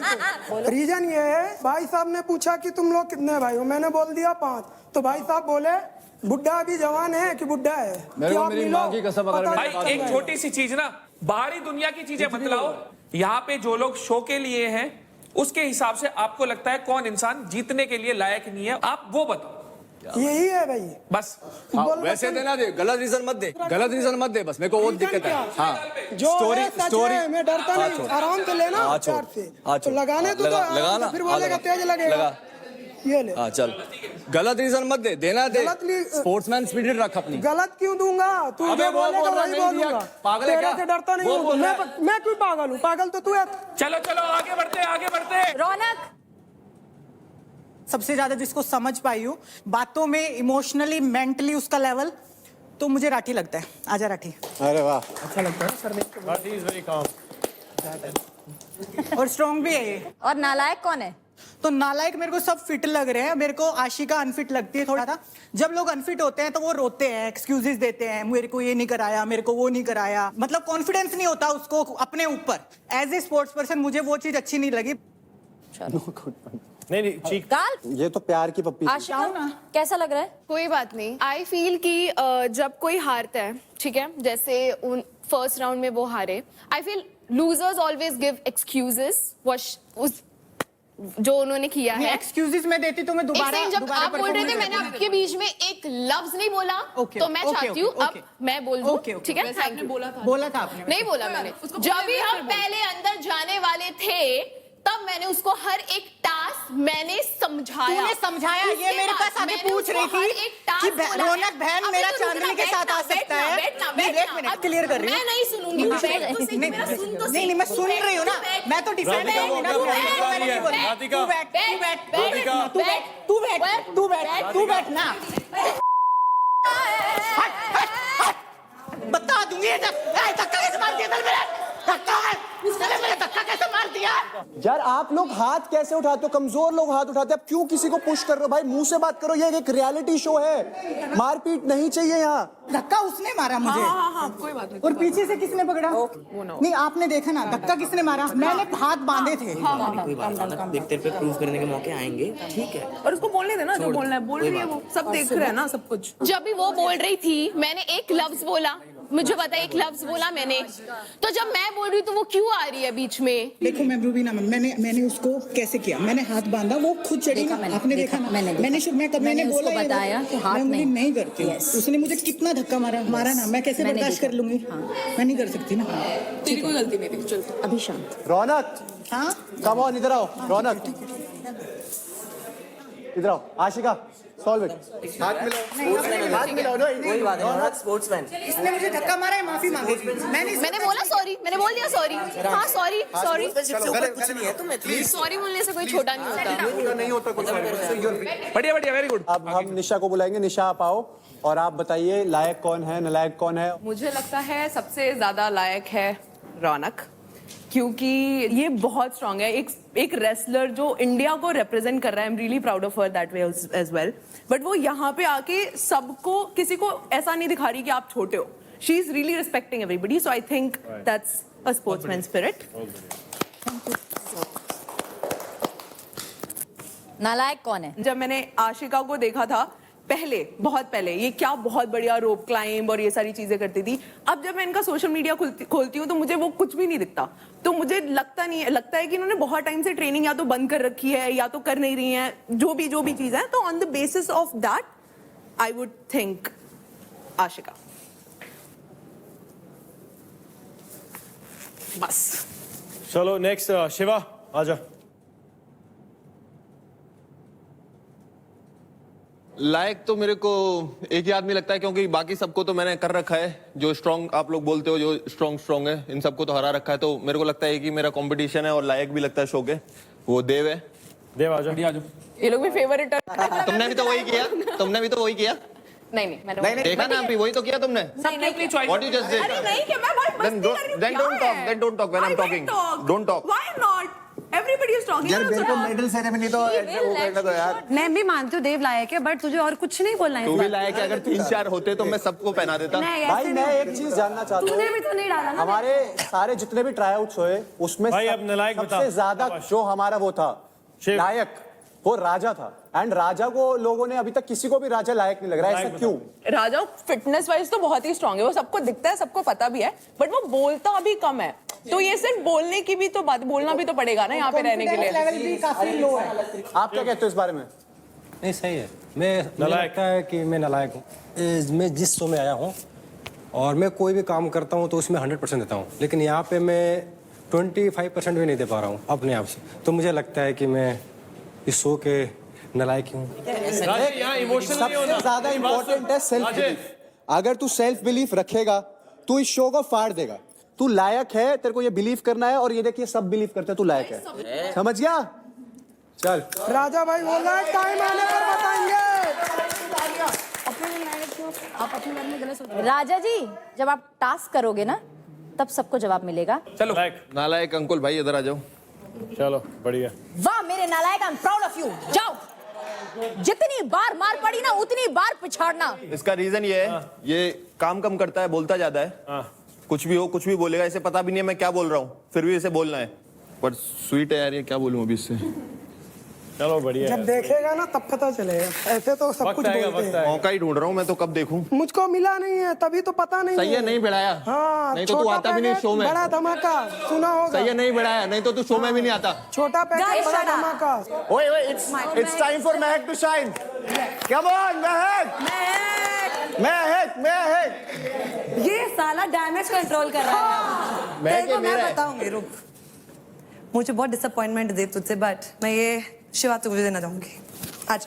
J: को। रीजन ये है, भाई साहब ने पूछा कि तुम लोग कितने भाई हो, मैंने बोल दिया 5, तो भाई साहब बोले बुड्ढा अभी जवान है कि बुड्ढा है?
B: मेरी माँ की कसम, अगर
D: भाई एक छोटी सी चीज ना, बाहरी दुनिया की चीजें बतलाओ। यहाँ पे जो लोग शो के लिए हैं, उसके हिसाब से आपको लगता है कौन इंसान जीतने के लिए लायक नहीं है, आप वो बताओ।
J: यही है भाई।
D: बस
C: वैसे देना दे, गलत रीजन मत दे, गलत रीजन मत दे, बस मेरे को वो दिक्कत है। हाँ
J: जो स्टोरी मैं डरता नहीं, आराम से लेना प्यार से, तो लगाने तो लगाना, फिर बोलेगा तेज लगेगा, ये ले।
C: हाँ चल, गलत रीजन मत दे, देना दे, स्पोर्ट्समैन स्पिरिट रख अपनी।
J: गलत क्यों दूंगा? तू जो बोलेगा वही बोलूंगा।
C: पागल है क्या?
J: तेरे से डरता नहीं हूँ मैं क्यों पागल हूँ? पागल तो तू है।
D: चलो चलो आगे बढ़ते आगे बढ़ते।
F: रौनक
H: सबसे ज्यादा जिसको समझ पाई हूँ बातों में, इमोशनली, मेंटली उसका लेवल, तो मुझे राठी लगता है। आजा राठी।
C: अरे वाह,
D: अच्छा लगता है सर देख के।
B: राठी इज वेरी काम
H: और स्ट्रॉन्ग भी है ये।
F: और नालायक कौन है?
H: तो नालायक मेरे को सब फिट लग रहे हैं। मेरे को आशिका अनफिट लगती है थोड़ा सा। जब लोग अनफिट होते हैं तो वो रोते हैं, एक्सक्यूजेस देते हैं, मेरे को ये नहीं कराया, मेरे को वो नहीं कराया, मतलब कॉन्फिडेंस नहीं होता उसको अपने ऊपर। एज ए स्पोर्ट्स पर्सन मुझे वो चीज अच्छी नहीं लगी।
B: नहीं ठीक।
F: गाल
C: ये तो प्यार की पप्पी।
F: आशिका कैसा लग रहा है?
I: कोई बात नहीं। आई फील कि जब कोई हारता है, ठीक है, जैसे उन फर्स्ट राउंड में वो हारे, I feel losers always give excuses जो उन्होंने किया है।
H: एक्सक्यूजेस मैं देती तो मैं दोबारा
I: जब आप बोल रहे थे, मैंने आपके बीच में एक लफ्ज नहीं बोला, तो मैं चाहती हूँ अब मैं बोल दूं, ठीक है?
H: आपने बोला था आपने
I: नहीं बोला मैंने। जब भी हम पहले अंदर जाने वाले थे तब मैंने उसको हर एक टास्क मैंने समझाया।
H: तूने समझाया? ये मेरे पास आके पूछ रही थी कि रौनक बहन मेरा चांदनी के साथ आ सकता है। एक मिनट क्लियर कर रही हूँ।
I: मैं नहीं सुनूंगी।
H: नहीं मैं सुन रही हूँ ना, मैं तो डिफेंड करूंगी ना। तू बैठ ना, बता दूंगी। धक्का कैसे मार दिया? धक्का कैसे मार दिया?
C: यार आप लोग हाथ कैसे उठाते हो? कमजोर लोग हाथ उठाते हैं। अब क्यों किसी को पुश कर रहे हो? भाई मुंह से बात करो, ये एक रियलिटी शो है, मारपीट नहीं चाहिए यहाँ।
H: धक्का उसने मारा मुझे।
I: हाँ, कोई बात नहीं।
H: और पीछे से किसने पकड़ा? नहीं आपने देखा ना, धक्का किसने मारा? मैंने हाथ बांधे थे।
A: कोई बात नहीं, देखते पे प्रूव करने के मौके आएंगे, ठीक है।
I: और उसको बोलने देना, जो बोलना है बोल रही है, वो सब देख रहे हैं ना सब कुछ। जब भी वो बोल रही थी मैंने एक लफ्ज बोला, मुझे पता है एक लफ्ज बोला मैंने, तो जब मैं बोल रही तो वो क्यों आ रही है बीच में?
H: देखो मैं रूबीना, मैंने उसको कैसे किया, मैंने हाथ बांधा, वो खुद चढ़ी ना, आपने देखा ना? मैंने बोला
F: बताया कि हाथ
H: नहीं करती। उसने मुझे कितना धक्का मारा ना, मैं कैसे बर्दाश्त कर लूंगी? मैं नहीं कर सकती ना।
I: तेरी कोई गलती नहीं थी। चल
F: अभी शांत।
C: रौनक,
H: हाँ
C: कम ऑन, इधर आओ। रौनक इधर आओ। Ashika solve it. हाथ मिलाओ ना।
A: कोई बात नहीं, स्पोर्ट्समैन।
H: इसने मुझे धक्का मारा है, माफी मांगी।
I: मैंने बोला सॉरी, मैंने बोल दिया सॉरी। हाँ सॉरी
A: कुछ नहीं है तुम्हें, प्लीज।
I: सॉरी बोलने से कोई छोटा नहीं होता।
D: बढ़िया बढ़िया, वेरी गुड।
C: अब हम निशा को बुलाएंगे। निशा आप आओ और आप बताइए लायक कौन है, नालायक कौन है?
I: मुझे लगता है सबसे ज्यादा लायक है रौनक, क्योंकि ये बहुत स्ट्रांग है। एक रेसलर जो इंडिया को रिप्रेजेंट कर रहा है। I am really proud of her that way as well. But वो यहाँ पे आके सबको, किसी को ऐसा नहीं दिखा रही कि आप छोटे हो। She is really respecting everybody, so I think that's a sportsman spirit.
F: नालायक कौन है?
I: जब मैंने आशिका को देखा था पहले, बहुत पहले, ये क्या बहुत बढ़िया रोप क्लाइंब और ये सारी चीजें करती थी। अब जब मैं इनका सोशल मीडिया खोलती हूँ तो मुझे वो कुछ भी नहीं दिखता। तो मुझे लगता है कि इन्होंने बहुत टाइम से ट्रेनिंग या तो बंद कर रखी है या तो कर नहीं रही है, जो भी चीज है। तो on the basis of that I would think Ashika. बस।
B: चलो नेक्स्ट शिवा आजा।
L: लायक तो मेरे को एक ही आदमी लगता है, क्योंकि बाकी सबको तो मैंने कर रखा है। जो स्ट्रॉन्ग आप लोग बोलते हो, जो स्ट्रॉन्ग है, इन सबको तो हरा रखा है। तो मेरे को लगता है कि मेरा कंपटीशन है और लायक भी लगता है शो के, वो देव है।
B: देव आजा।
I: ये लोग भी फेवरेट है।
L: तुमने भी तो वही किया।
I: नहीं मैंने
L: देखा ना, अभी वही तो किया तुमने।
D: सबने अपनी choice.
L: What you just did?
I: अरे नहीं कि मैं बहुत मस्ती कर रही हूँ।
L: Then don't talk when I'm talking. Don't talk.
I: Why not? Everybody is talking.
K: यार मेरे को मेडल सेरेमनी तो वो करना तो यार।
H: मैं भी मानती हूँ देव लायक है, बट तुझे और कुछ नहीं बोलना है।
L: तू भी लायक है। अगर 3-4 होते तो मैं सबको पहना देता।
C: भाई मैं एक चीज जानना चाहता हूँ।
H: तूने भी तो नहीं डाला ना।
C: हमारे सारे जितने भी ट्राई आउट्स हुए उसमें
B: भाई अब नालायक बता।
C: सबसे ज्यादा जो हमारा वो था लायक, वो राजा था। एंड राजा को लोगों ने अभी तक किसी को भी राजा लायक नहीं लग रहा है। ऐसा क्यों?
I: राजा फिटनेस वाइज तो बहुत ही स्ट्रांग है, वो सबको दिखता है, सबको पता भी है, बट वो बोलता अभी कम है। तो ये सिर्फ बोलने की भी तो बात, बोलना भी तो पड़ेगा ना यहाँ पे रहने के लिए।
C: लेवल भी काफी लो है। आप क्या कहते हो इस बारे में?
E: नहीं सही है। मुझे लगता है कि मैं नालायक हूँ। मैं जिस शो में आया हूँ और मैं कोई भी काम करता हूँ तो उसमें 100% देता हूँ, लेकिन यहाँ पे मैं 25% भी नहीं दे पा रहा हूँ अपने आप से। तो मुझे लगता है कि मैं इस शो के नालायक हूँ।
B: यहाँ इमोशनल नहीं होना।
C: सबसे ज्यादा इंपॉर्टेंट है सेल्फ बिलीफ। अगर तू सेल्फ बिलीफ रखेगा तू इस शो को फाड़ देगा। तू लायक है, तेरे को ये बिलीव करना है और ये देखिए सब बिलीव करते हैं तू लायक है। समझ गया? चल
J: राजा भाई बोल रहा है टाइम आने पर बताएंगे।
F: राजा जी, जब आप टास्क करोगे ना तब सबको जवाब मिलेगा।
D: चलो
L: नालायक अंकुल भाई इधर आ जाओ।
B: चलो बढ़िया।
F: वाह मेरे नालायक, I am proud of you. जाओ, जितनी बार मार पड़ी ना उतनी बार पिछाड़ना।
L: इसका रीजन ये है, ये काम कम करता है, बोलता ज्यादा है। कुछ भी हो, कुछ भी बोलेगा, इसे पता भी नहीं है मैं क्या बोल रहा हूँ, फिर भी इसे बोलना है। पर स्वीट है यार, ये क्या बोलूं अभी इससे।
B: चलो बढ़िया।
J: जब देखेगा ना तब पता चलेगा। ऐसे तो सब कुछ बोलते हैं।
L: मौका ही ढूंढ रहा हूँ मैं तो, कब देखूं।
J: मुझको मिला नहीं है तभी तो पता नहीं
L: सही है, नहीं बढ़ाया।
J: हाँ,
L: नहीं तो तू आता भी नहीं शो में।
J: बड़ा धमाका सुना होगा।
L: सही है, नहीं बढ़ाया, नहीं तो तू शो में भी नहीं आता।
J: छोटा पैकेट बड़ा धमाका।
K: ओए ओए, it's time for Mahak to shine. Come on महक।
I: ये साला डैमेज कंट्रोल कर रहा है।
L: महक
I: मैं बताऊंगी, रुक। मुझे बहुत डिसअपॉइंटमेंट दे तुझसे, बट मैं ये शिवा तुझे देना चाहूंगी। आज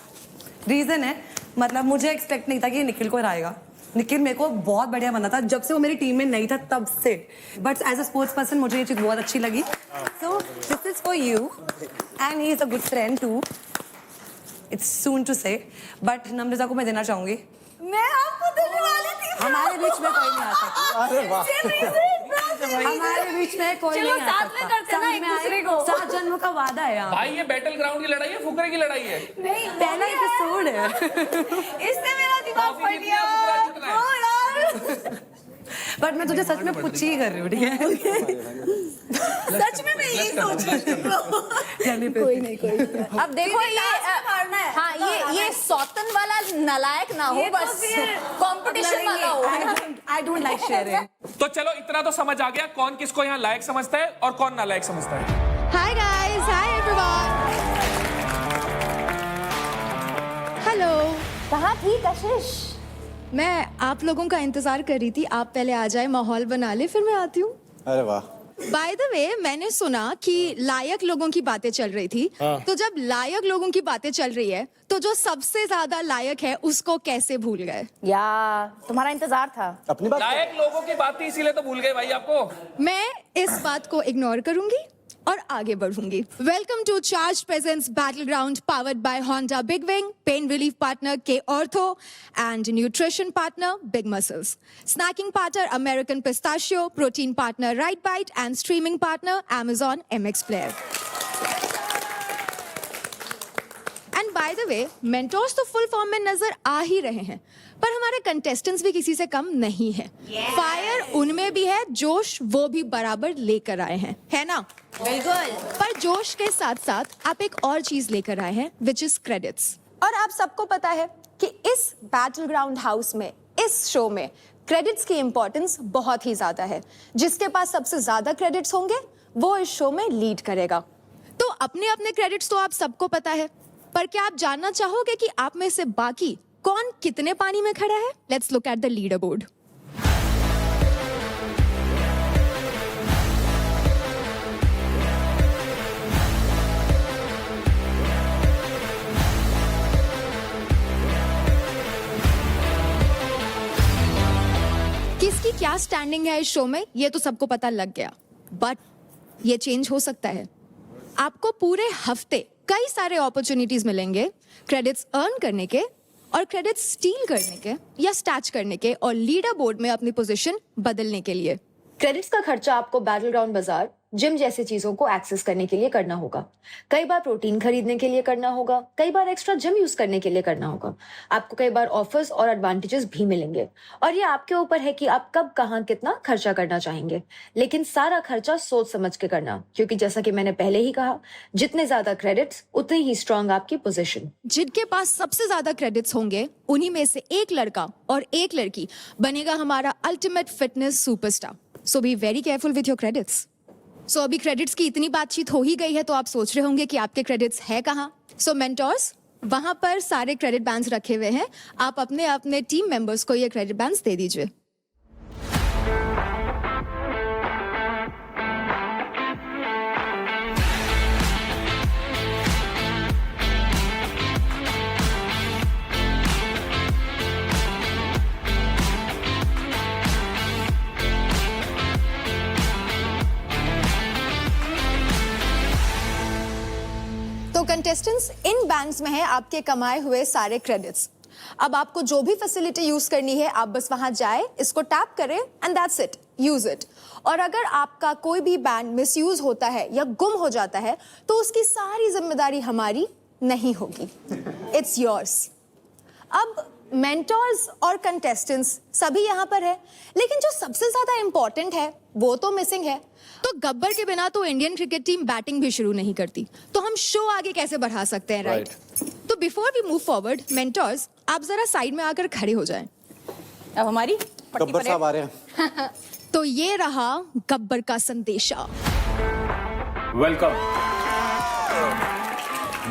I: रीजन है, मतलब मुझे एक्सपेक्ट नहीं था कि निखिल को हराएगा। निखिल मेरे को बहुत बढ़िया बना था जब से वो मेरी टीम में नहीं था तब से, but as a sports person मुझे ये चीज बहुत अच्छी लगी। So this is for you and he is a good friend too. It's soon to say, but Namrata को मैं देना चाहूंगी। मैं आपको देने वाली थी। हमारे बीच में कोई नहीं आ सकता।
C: अरे वाह।
I: हमारे बीच में कोई नहीं आ सकता।
F: साथ में करते ना एक दूसरे को।
I: 7 जन्मों का वादा है यहाँ।
D: भाई ये बैटल ग्राउंड की लड़ाई है, फुकरे की लड़ाई है।
I: नहीं, पहला एपिसोड है।
F: इसने मेरा दिमाग पढ़ लिया।
I: बट मैं तुझे सच में पुछ ही कर रही हूँ, ठीक है?
F: सच में मैं यही सोच रही हूँ। कोई नहीं। अब देखो ये मारना है। हाँ, ये सौतन वाला नालायक ना हो, बस कंपटीशन वाला हो।
I: I don't like sharing.
D: तो चलो इतना तो समझ आ गया कौन किसको यहाँ लायक समझता है और कौन नालायक समझता है।
F: Hi guys, hi everyone. Hello. कहाँ थी कशिश?
M: मैं आप लोगों का इंतजार कर रही थी। आप पहले आ जाए, माहौल बना ले, फिर मैं आती हूँ।
C: अरे वाह।
M: बाय द वे, मैंने सुना कि लायक लोगों की बातें चल रही थी। तो जब लायक लोगों की बातें चल रही है तो जो सबसे ज्यादा लायक है उसको कैसे भूल गए?
F: या तुम्हारा इंतजार था।
C: अपनी बात
D: लायक लोगों की बात थी इसीलिए तो भूल गए भाई आपको।
M: मैं इस बात को इग्नोर करूंगी और आगे बढ़ूंगी। Welcome to charge presents battle ground, powered by Honda big wing, pain relief partner के ortho and nutrition partner big muscles, snacking partner American pistachio, protein partner right bite and streaming partner Amazon MX player. And by the way, mentors तो full form में नजर आ ही रहे हैं, पर हमारे contestants भी किसी से कम नहीं है। फायर उनमें भी है, जोश वो भी बराबर लेकर आए हैं, है ना?
F: बिल्कुल।
M: पर जोश के साथ साथ आप एक और चीज लेकर आए हैं, विच इज क्रेडिट्स। और आप सबको पता है कि इस बैटल ग्राउंड हाउस में, इस शो में क्रेडिट्स की इंपॉर्टेंस बहुत ही ज्यादा है। जिसके पास सबसे ज्यादा क्रेडिट्स होंगे वो इस शो में लीड करेगा। तो अपने अपने क्रेडिट्स तो आप सबको पता है, पर क्या आप जानना चाहोगे कि आप में से बाकी कौन कितने पानी में खड़ा है? Let's look at the leader board. किसकी क्या स्टैंडिंग है इस शो में ये तो सबको पता लग गया, बट ये चेंज हो सकता है। आपको पूरे हफ्ते कई सारे अपॉर्चुनिटीज मिलेंगे क्रेडिट्स अर्न करने के और क्रेडिट्स स्टील करने के या स्टैच करने के और लीडर बोर्ड में अपनी पोजीशन बदलने के लिए।
N: क्रेडिट्स का खर्चा आपको बैटल ग्राउंड बाजार, जिम जैसी चीजों को एक्सेस करने के लिए करना होगा, कई बार प्रोटीन खरीदने के लिए करना होगा, कई बार एक्स्ट्रा जिम यूज करने के लिए करना होगा। आपको कई बार ऑफर्स और एडवांटेजेस भी मिलेंगे और ये आपके ऊपर है कि आप कब कहाँ कितना खर्चा करना चाहेंगे, लेकिन सारा खर्चा सोच समझ के करना, क्योंकि जैसा कि मैंने पहले ही कहा, जितने ज्यादा क्रेडिट्स उतनी ही स्ट्रांग आपकी पोजीशन।
M: जिनके पास सबसे ज्यादा क्रेडिट्स होंगे उन्हीं में से एक लड़का और एक लड़की बनेगा हमारा ultimate fitness superstar. So be very careful with your credits. So अभी क्रेडिट्स की इतनी बातचीत हो ही गई है तो आप सोच रहे होंगे कि आपके क्रेडिट्स है कहाँ। सो मेंटोर्स, वहां पर सारे क्रेडिट बैंड्स रखे हुए हैं, आप अपने अपने टीम मेंबर्स को ये क्रेडिट बैंड्स दे दीजिए। तो कंटेस्टेंट्स, इन बैंड्स में है आपके कमाए हुए सारे क्रेडिट्स। अब आपको जो भी फैसिलिटी यूज करनी है, आप बस वहां जाए, इसको टैप करें and that's it, use it. और अगर आपका कोई भी बैंड मिसयूज होता है या गुम हो जाता है तो उसकी सारी जिम्मेदारी हमारी नहीं होगी, इट्स योर्स। अब मेंटर्स और कंटेस्टेंट्स सभी यहाँ पर है, लेकिन जो सबसे ज्यादा इंपॉर्टेंट है वो तो मिसिंग है। तो गब्बर के बिना तो इंडियन क्रिकेट टीम बैटिंग भी शुरू नहीं करती, तो हम शो आगे कैसे बढ़ा सकते हैं, राइट? तो before we move forward, mentors आप जरा साइड में आकर खड़े हो जाएं।
F: अब हमारी
C: गब्बर साहब आ रहे हैं।
M: तो ये रहा गब्बर का संदेशा।
B: वेलकम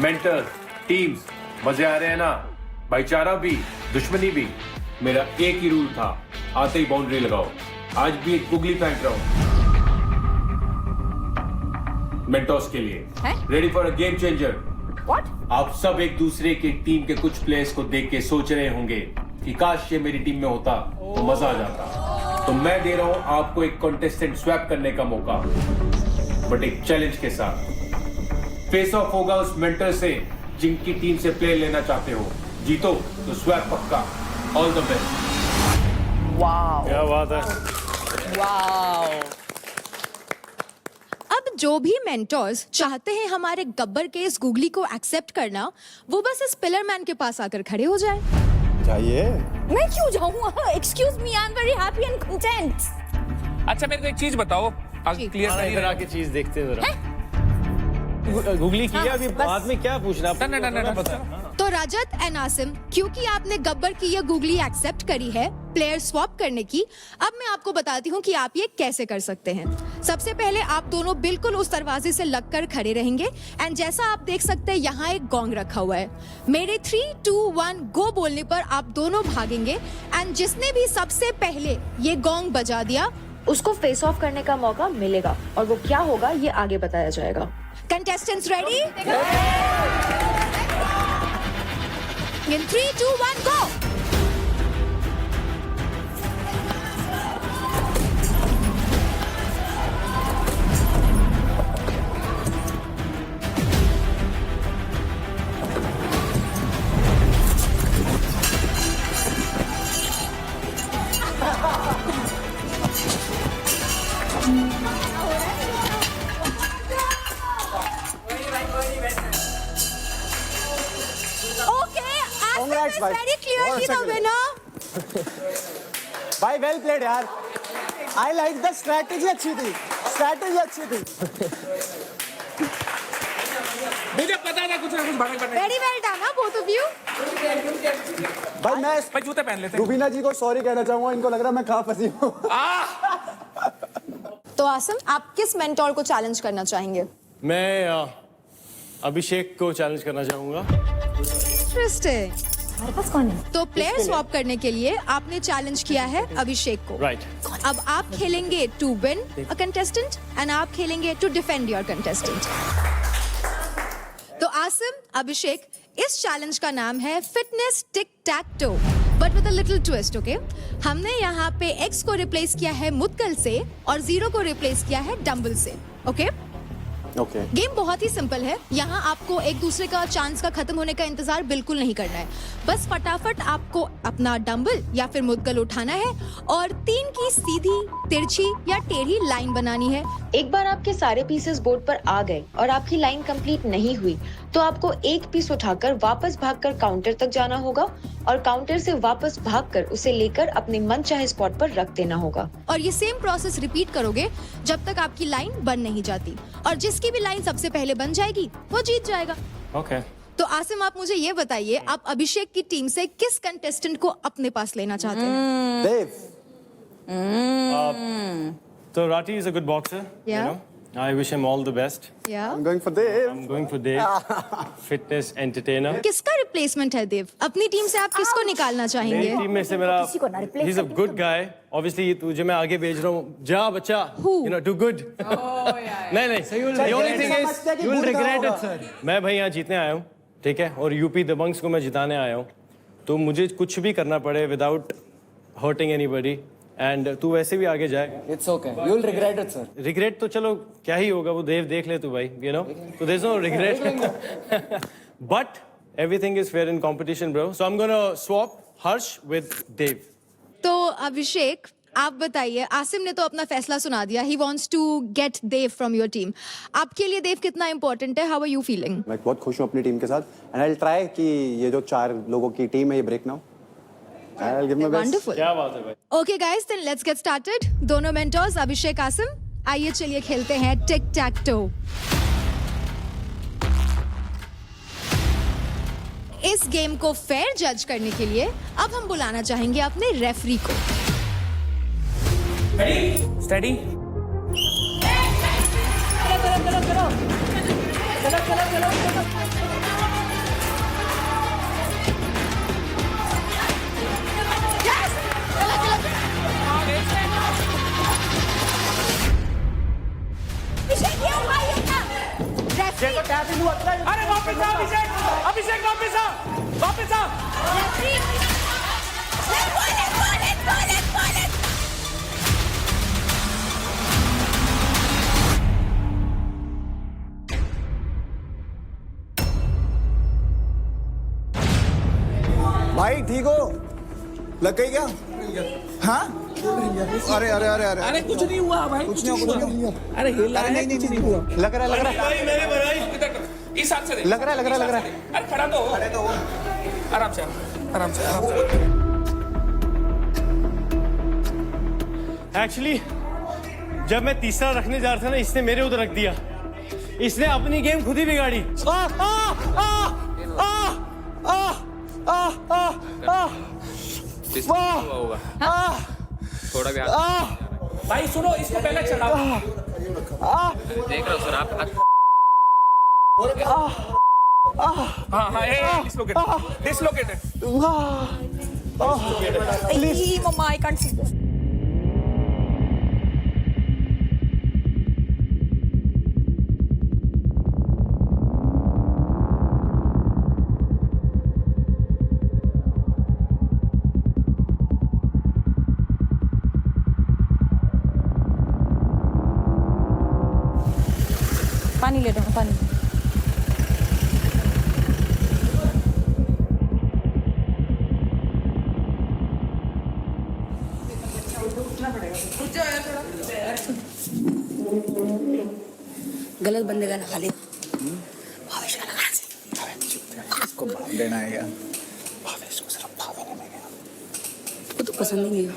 B: मेंटर टीम्स, मजे आ रहे हैं ना? भाईचारा भी, दुश्मनी भी। मेरा एक ही रूल था, आते ही बाउंड्री लगाओ। आज भी एक गुगली फेंक रहा हूं मेंटोर्स के लिए। Ready for a game changer?
F: What?
B: आप सब एक दूसरे की टीम के कुछ प्लेयर्स को देख के सोच रहे होंगे कि काश ये मेरी टीम में होता तो मजा आ जाता। तो मैं दे रहा हूं आपको एक कॉन्टेस्टेंट स्वैप करने का मौका, बट एक चैलेंज के साथ। फेस ऑफ होगा उस मेंटर से जिनकी टीम से प्लेयर लेना चाहते हो। जीतो तो स्वैप पक्का। All the best.
F: वाओ,
B: क्या बात है।
F: वाओ।
M: अब जो भी मेंटर्स चाहते हैं हमारे गब्बर के इस गुगली को एक्सेप्ट करना, वो बस इस पिलर मैन के पास आकर खड़े हो जाए।
C: जाइए।
F: मैं क्यों जाऊँ? Excuse me, I am very happy and content.
D: अच्छा मेरे को एक चीज बताओ, क्लियर नहीं
L: इधर आके चीज देखते हैं जरा। गुगली किया अभी, बाद में क्या पूछना?
D: ना पता।
M: तो रजत एंड आसिम, क्योंकि आपने गब्बर की ये गुगली एक्सेप्ट करी है प्लेयर स्वैप करने की, अब मैं आपको बताती हूँ कि आप ये कैसे कर सकते हैं। सबसे पहले आप दोनों बिल्कुल उस दरवाजे से लगकर खड़े रहेंगे एंड जैसा आप देख सकते हैं यहाँ एक गोंग रखा हुआ है। मेरे 3, 2, 1 गो बोलने पर आप दोनों भागेंगे एंड जिसने भी सबसे पहले ये गोंग बजा दिया
N: उसको फेस ऑफ करने का मौका मिलेगा, और वो क्या होगा ये आगे बताया जाएगा।
M: Contestants ready? In 3, 2, 1 go!
C: Congrats, भाई।
M: Very clearly the winner.
C: भाई वेल प्लेड यार। आई लाइक द स्ट्रैटेजी, अच्छी थी, स्ट्रैटेजी अच्छी थी।
D: मुझे पता था कुछ ना कुछ भाग करने।
M: Very well done, huh, both of you.
C: भाई मैं
D: जूते पहन लेते हैं।
C: रुबीना जी को सॉरी कहना चाहूंगा, इनको लग रहा है मैं कहाँ फंसी हूँ।
M: तो आसिम, आप किस मेंटोर को चैलेंज करना चाहेंगे?
L: मैं अभिषेक को चैलेंज करना चाहूंगा।
M: इंटरेस्टिंग।
F: हमारे पास कौन है?
M: तो प्लेयर स्वैप करने के लिए आपने चैलेंज किया है अभिषेक को।
L: राइट।
M: अब आप खेलेंगे to win a contestant and आप खेलेंगे टू डिफेंड योर कंटेस्टेंट। तो आसिम, अभिषेक, इस चैलेंज का नाम है fitness tick tech to, but with a little twist, okay? हमने यहाँ पे एक्स को रिप्लेस किया है मुद्गल से और 0 को रिप्लेस किया है डंबल से, ओके?
C: ओके।
M: गेम बहुत ही सिंपल है। यहाँ आपको एक दूसरे का चांस का खत्म होने का इंतजार बिल्कुल नहीं करना है। बस फटाफट आपको अपना डंबल या फिर मुद्गल उठाना है और 3 की सीधी, तिरछी या टेढ़ी लाइन बनानी है।
N: एक बार आपके सारे पीसेस बोर्ड पर आ गए और आपकी लाइन कंप्लीट नहीं हुई तो आपको एक पीस उठाकर वापस भागकर काउंटर तक जाना होगा और काउंटर से वापस भागकर उसे लेकर अपने मनचाहे स्पॉट पर रख देना होगा।
M: और ये सेम प्रोसेस रिपीट करोगे जब तक आपकी लाइन बन नहीं जाती, और जिसकी भी लाइन सबसे पहले बन जाएगी वो जीत जाएगा।
L: ओके।
M: तो आसिम, आप मुझे ये बताइए, आप अभिषेक की टीम से किस कंटेस्टेंट को अपने पास लेना चाहते हैं?
C: देव।
L: तो Rathi is a good boxer,
M: Yeah.
E: I wish him all the best.
M: Yeah.
C: I'm going for Dev.
E: I'm going for Dev. Fitness entertainer.
M: किसका रिप्लेसमेंट है देव? अपनी टीम से आप किसको निकालना
E: मेरी
M: चाहेंगे?
E: टीम में से मेरा he's a good guy. Obviously तुझे मैं आगे भेज रहा हूँ. जा बच्चा.
M: Who?
E: You know, do good. नहीं नहीं. The only thing is you will regret it, sir. मैं भाई यहाँ जीतने आया हूँ, ठीक है? और यूपी दबंग्स को मैं जिताने आया हूँ. तो मुझे कुछ भी करना पड़े without hurting anybody. एंड तू वैसे भी आगे जाए.
A: It's okay. You will regret it, sir.
E: Regret तो चलो क्या ही होगा, वो देव देख ले तू भाई, you know. So there's no regret. But everything is fair in competition, bro. So I'm gonna swap Harsh with Dev.
M: तो अभिषेक आप बताइए, आसिम ने तो अपना फैसला सुना दिया. He wants to get Dev from your team. आपके लिए देव कितना इंपॉर्टेंट है? How are you feeling?
C: मैं बहुत खुश हूँ अपनी टीम के साथ. And I'll try कि ये जो 4 लोगों की टीम है ये ब्रेक ना हो. I'll give my best.
M: Wonderful.
E: क्या बात है भाई.
M: Okay guys, then let's get started. दोनों मेंटर्स अभिषेक आसिम, आइए चलिए खेलते हैं टिक टैक टो. इस गेम को फेयर जज करने के लिए अब हम बुलाना चाहेंगे अपने रेफरी को.
D: स्टडी. अरे वापस आ अभिषेक. अभिषेक वापस आ. वापस आ.
K: भाई ठीक हो? लग गई क्या? हाँ? अरे अरे अरे अरे
D: अरे कुछ नहीं हुआ भाई. कुछ नहीं हुआ. अरे हिला है. कुछ नहीं हुआ.
C: लग रहा है
D: भाई मेरे भाई इस हाथ से दे.
C: लग रहा है
D: अरे खड़ा तो हो. आराम से आराम से आराम से.
E: एक्चुअली जब मैं तीसरा रखने जा रहा था ना, इसने मेरे उधर रख दिया. इसने अपनी गेम खुद ही बिगाड़ी.
D: थोड़ा भी भाई सुनो, इसको पहले चलाओ. देख रहा हूँ सर आप. हाँ dislocated.
F: Mamma I can't see this. पानी ले रहा हूँ, पानी. गलत बंदे का लगा ले. भावेश का लगा से.
K: इसको बांध देना है यार.
C: भावेश को सिर्फ भावे नहीं गया.
F: वो तो पसंद ही नहीं है.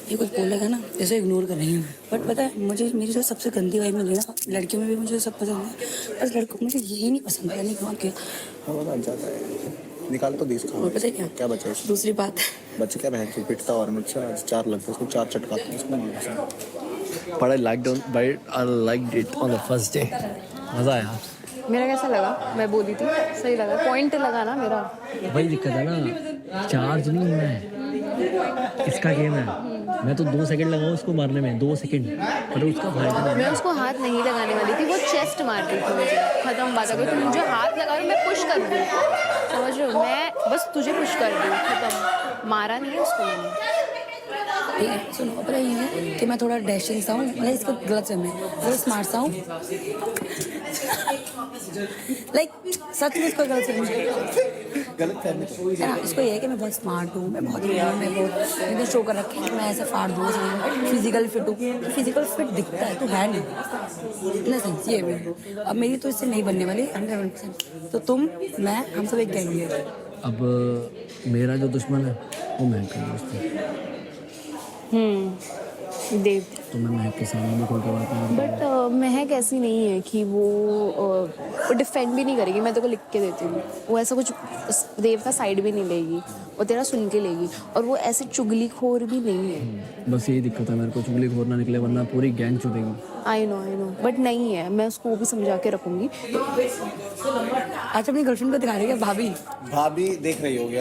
F: ये कुछ बोलेगा ना जैसे इग्नोर कर रही हूँ. बट पता है मुझे, मेरी जो सबसे गंदी वाइब मिली ना, लड़कियों में भी मुझे सब पसंद है, बस लड़कों में मुझे यही नहीं पसंद है. नहीं क्यों?
K: हवा जाता है. निकाल तो देश
F: और पता है क्या
K: बचा है?
F: दूसरी बात है,
K: बच्चे क्या बहन से पिटता और मुझसे 4 लगता है, उसको 4 चटकाते हैं उसको.
A: But I liked it on the first day. मजा आया.
N: मेरा कैसा लगा? मैं बोली थी सही लगा. पॉइंट लगा ना मेरा.
A: वही दिक्कत है ना, चार्ज नहीं होना है. इसका गेम है. मैं तो 2 सेकंड लगाऊं उसको मारने में. 2 सेकंड. पर उसका फायदा.
N: मैं उसको हाथ नहीं लगाने वाली थी, वो चेस्ट मारती थी मुझे. खत्म बात. अगर तुम मुझे हाथ लगा रहे हो मैं पुश कर दूँ, समझ रहे हो? मैं बस तुझे पुश कर दूँ, खत्म. मारा नहीं है उसको मैंने.
F: ठीक है. सुनो, पता ये है कि मैं थोड़ा डैशिंग सा हूँ, मतलब इसका गलत समय है. थोड़ा स्मार्ट सा हूँ, लाइक सच में इसको गलत है ना. इसको ये है कि मैं बहुत स्मार्ट हूँ, मैं बहुत मैंने शो कर रखे हैं कि मैं ऐसे फाड़ दूँ, फिजिकल फिट हूँ. फिजिकल फिट दिखता है, तो है नहीं सेंस ये भी. अब मेरी तो इससे नहीं बनने वाली 100%. तो तुम, मैं, हम सब एक गैंग है.
A: अब मेरा जो दुश्मन है वो मैं कर.
N: देव.
A: तो मैं महक के सामने भी खुल कर बात नहीं करता।
M: बट महक ऐसी नहीं है कि वो डिफेंड भी नहीं करेगी। मैं तेरे को लिख के देती हूँ, वो ऐसा कुछ देव का साइड भी नहीं लेगी, वो तेरा सुन के लेगी। और वो ऐसे चुगलीखोर भी नहीं है।
A: बस यही दिक्कत है मेरे को, चुगलीखोर ना निकले वरना पूरी गैंग चुदेगी।
M: आई नो बट नहीं है, मैं उसको वो भी समझा के रखूंगी।
H: आज अपनी गर्लफ्रेंड को दिखा रही है भाभी।
K: भाभी देख रही होगी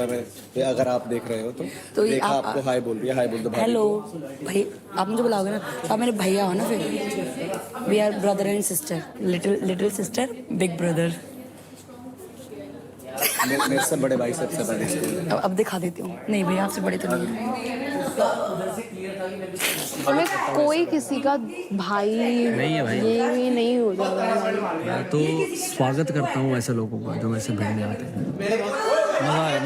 K: अगर आप देख रहे हो तो
H: ये
K: देखा
H: आप-
K: आपको हाय बोल रही है, हाय बोल दो भाभी
H: हेलो
K: को।
H: भाई, आप मुझे बुलाओगे ना तो आप मेरे भैया हो ना, फिर we are brother and sister, little sister big brother.
K: मेरे से बड़े भाई सबसे बड़े।
H: अब दिखा देती हूँ। नहीं भैया, आपसे बड़े तो नहीं है।
M: हमें कोई किसी का भाई
A: नहीं है भाई।
M: ये नहीं हो जाएगा।
A: मैं तो स्वागत करता हूँ ऐसे लोगों का जो मेरे से भिड़ने आते हैं।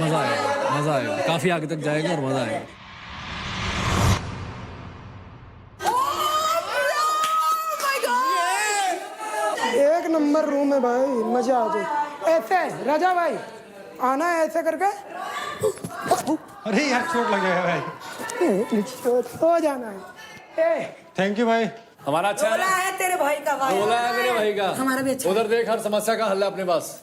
A: मज़ा आएगा, काफ़ी आगे तक जाएगा और मज़ा आएगा।
J: एक नंबर रूम है भाई, मजा आ जाए। ऐसे राजा भाई आना है ऐसे करके।
E: अरे यार चोट लग जाएगा भाई।
J: हो जाना है।
E: थैंक यू भाई।
B: हमारा अच्छा
H: बोला है तेरे भाई का भाई।
B: बोला है मेरे भाई का।
H: हमारा भी अच्छा
B: उधर देख, हर समस्या का हल है अपने पास।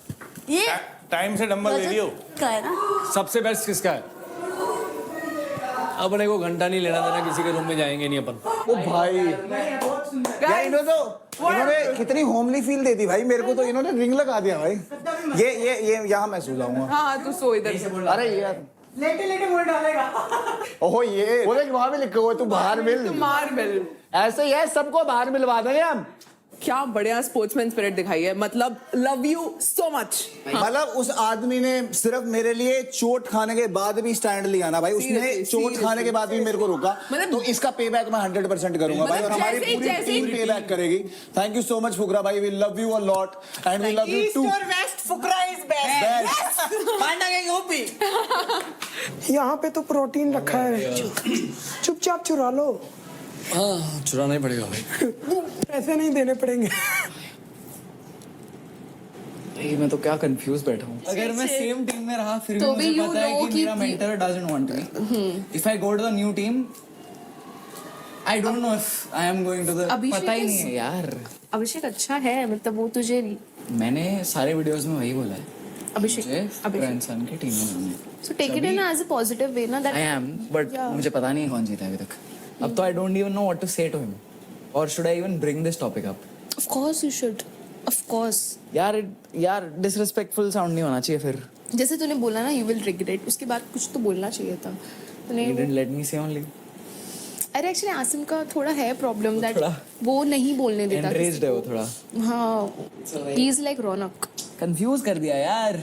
H: ये
B: टाइम से डंबल ले लियो।
H: का है ना।
B: सबसे बेस्ट किसका है? अपने को घंटा नहीं लेना देना, किसी के रूम में जाएंगे नहीं अपन।
K: ओ भाई यार, इन्होंने कितनी होमली फील दे दी भाई मेरे को, तो इन्होंने रिंग लगा दिया भाई। ये यहाँ मैं सो जाऊंगा।
I: हाँ तू सो इधर से।
K: अरे यार
H: लेटे लेटे बोल डालेगा।
K: ओहो, ये बोले कि वहां भी लिखा हुआ है तू बाहर मिल।
I: मार मिल।
K: ऐसे ही है, सबको बाहर मिलवा देंगे हम।
I: क्या बढ़िया स्पोर्ट्समैन स्पिरिट दिखाई है, मतलब लव यू सो मच।
K: मतलब उस आदमी ने सिर्फ मेरे लिए चोट खाने के बाद भी स्टैंड लिया ना भाई, उसने चोट खाने के बाद भी मेरे को रोका। तो इसका पे बैक मैं 100% करूंगा भाई, और हमारी पूरी टीम पे बैक करेगी। Thank you so much Fukra भाई, we love you a lot and we love you too.
H: West Fukra is best. Panda gang OP.
J: यहाँ पे तो प्रोटीन रखा है, चुपचाप चुरा लो।
A: हाँ, चुराना ही पड़ेगा भाई।
J: पैसे नहीं देने पड़ेंगे।
O: मैं तो क्या कंफ्यूज बैठा हूँ। अगर मैं सेम टीम में रहा फिर भी मुझे पता है कि मेरा mentor doesn't want me. If I go to the new team I don't know if I am going to the, पता ही नहीं है यार।
M: अभिषेक अच्छा है, मतलब वो तुझे
O: मैंने सारे वीडियोस में वही बोला है।
M: अभिषेक
O: इंसान की टीम में
M: so take it in as a positive way ना दैट
O: आई एम, बट मुझे पता नहीं है कौन जीता अभी तक। अब तो I don't even know what to say to him, और should I even bring this topic up?
M: Of course you should, of course.
O: यार डिसरिस्पेक्टफुल साउंड नहीं होना चाहिए फिर।
M: जैसे तूने बोला ना यू विल रिग्रेट, उसके बाद कुछ तो बोलना चाहिए था तूने।
O: You didn't let me say only.
M: अरे एक्चुअली आसिम का थोड़ा है प्रॉब्लम दैट वो नहीं बोलने देता।
O: Enraged है वो थोड़ा।
M: हाँ, he is like Raunak.
O: Confuse कर दिया यार।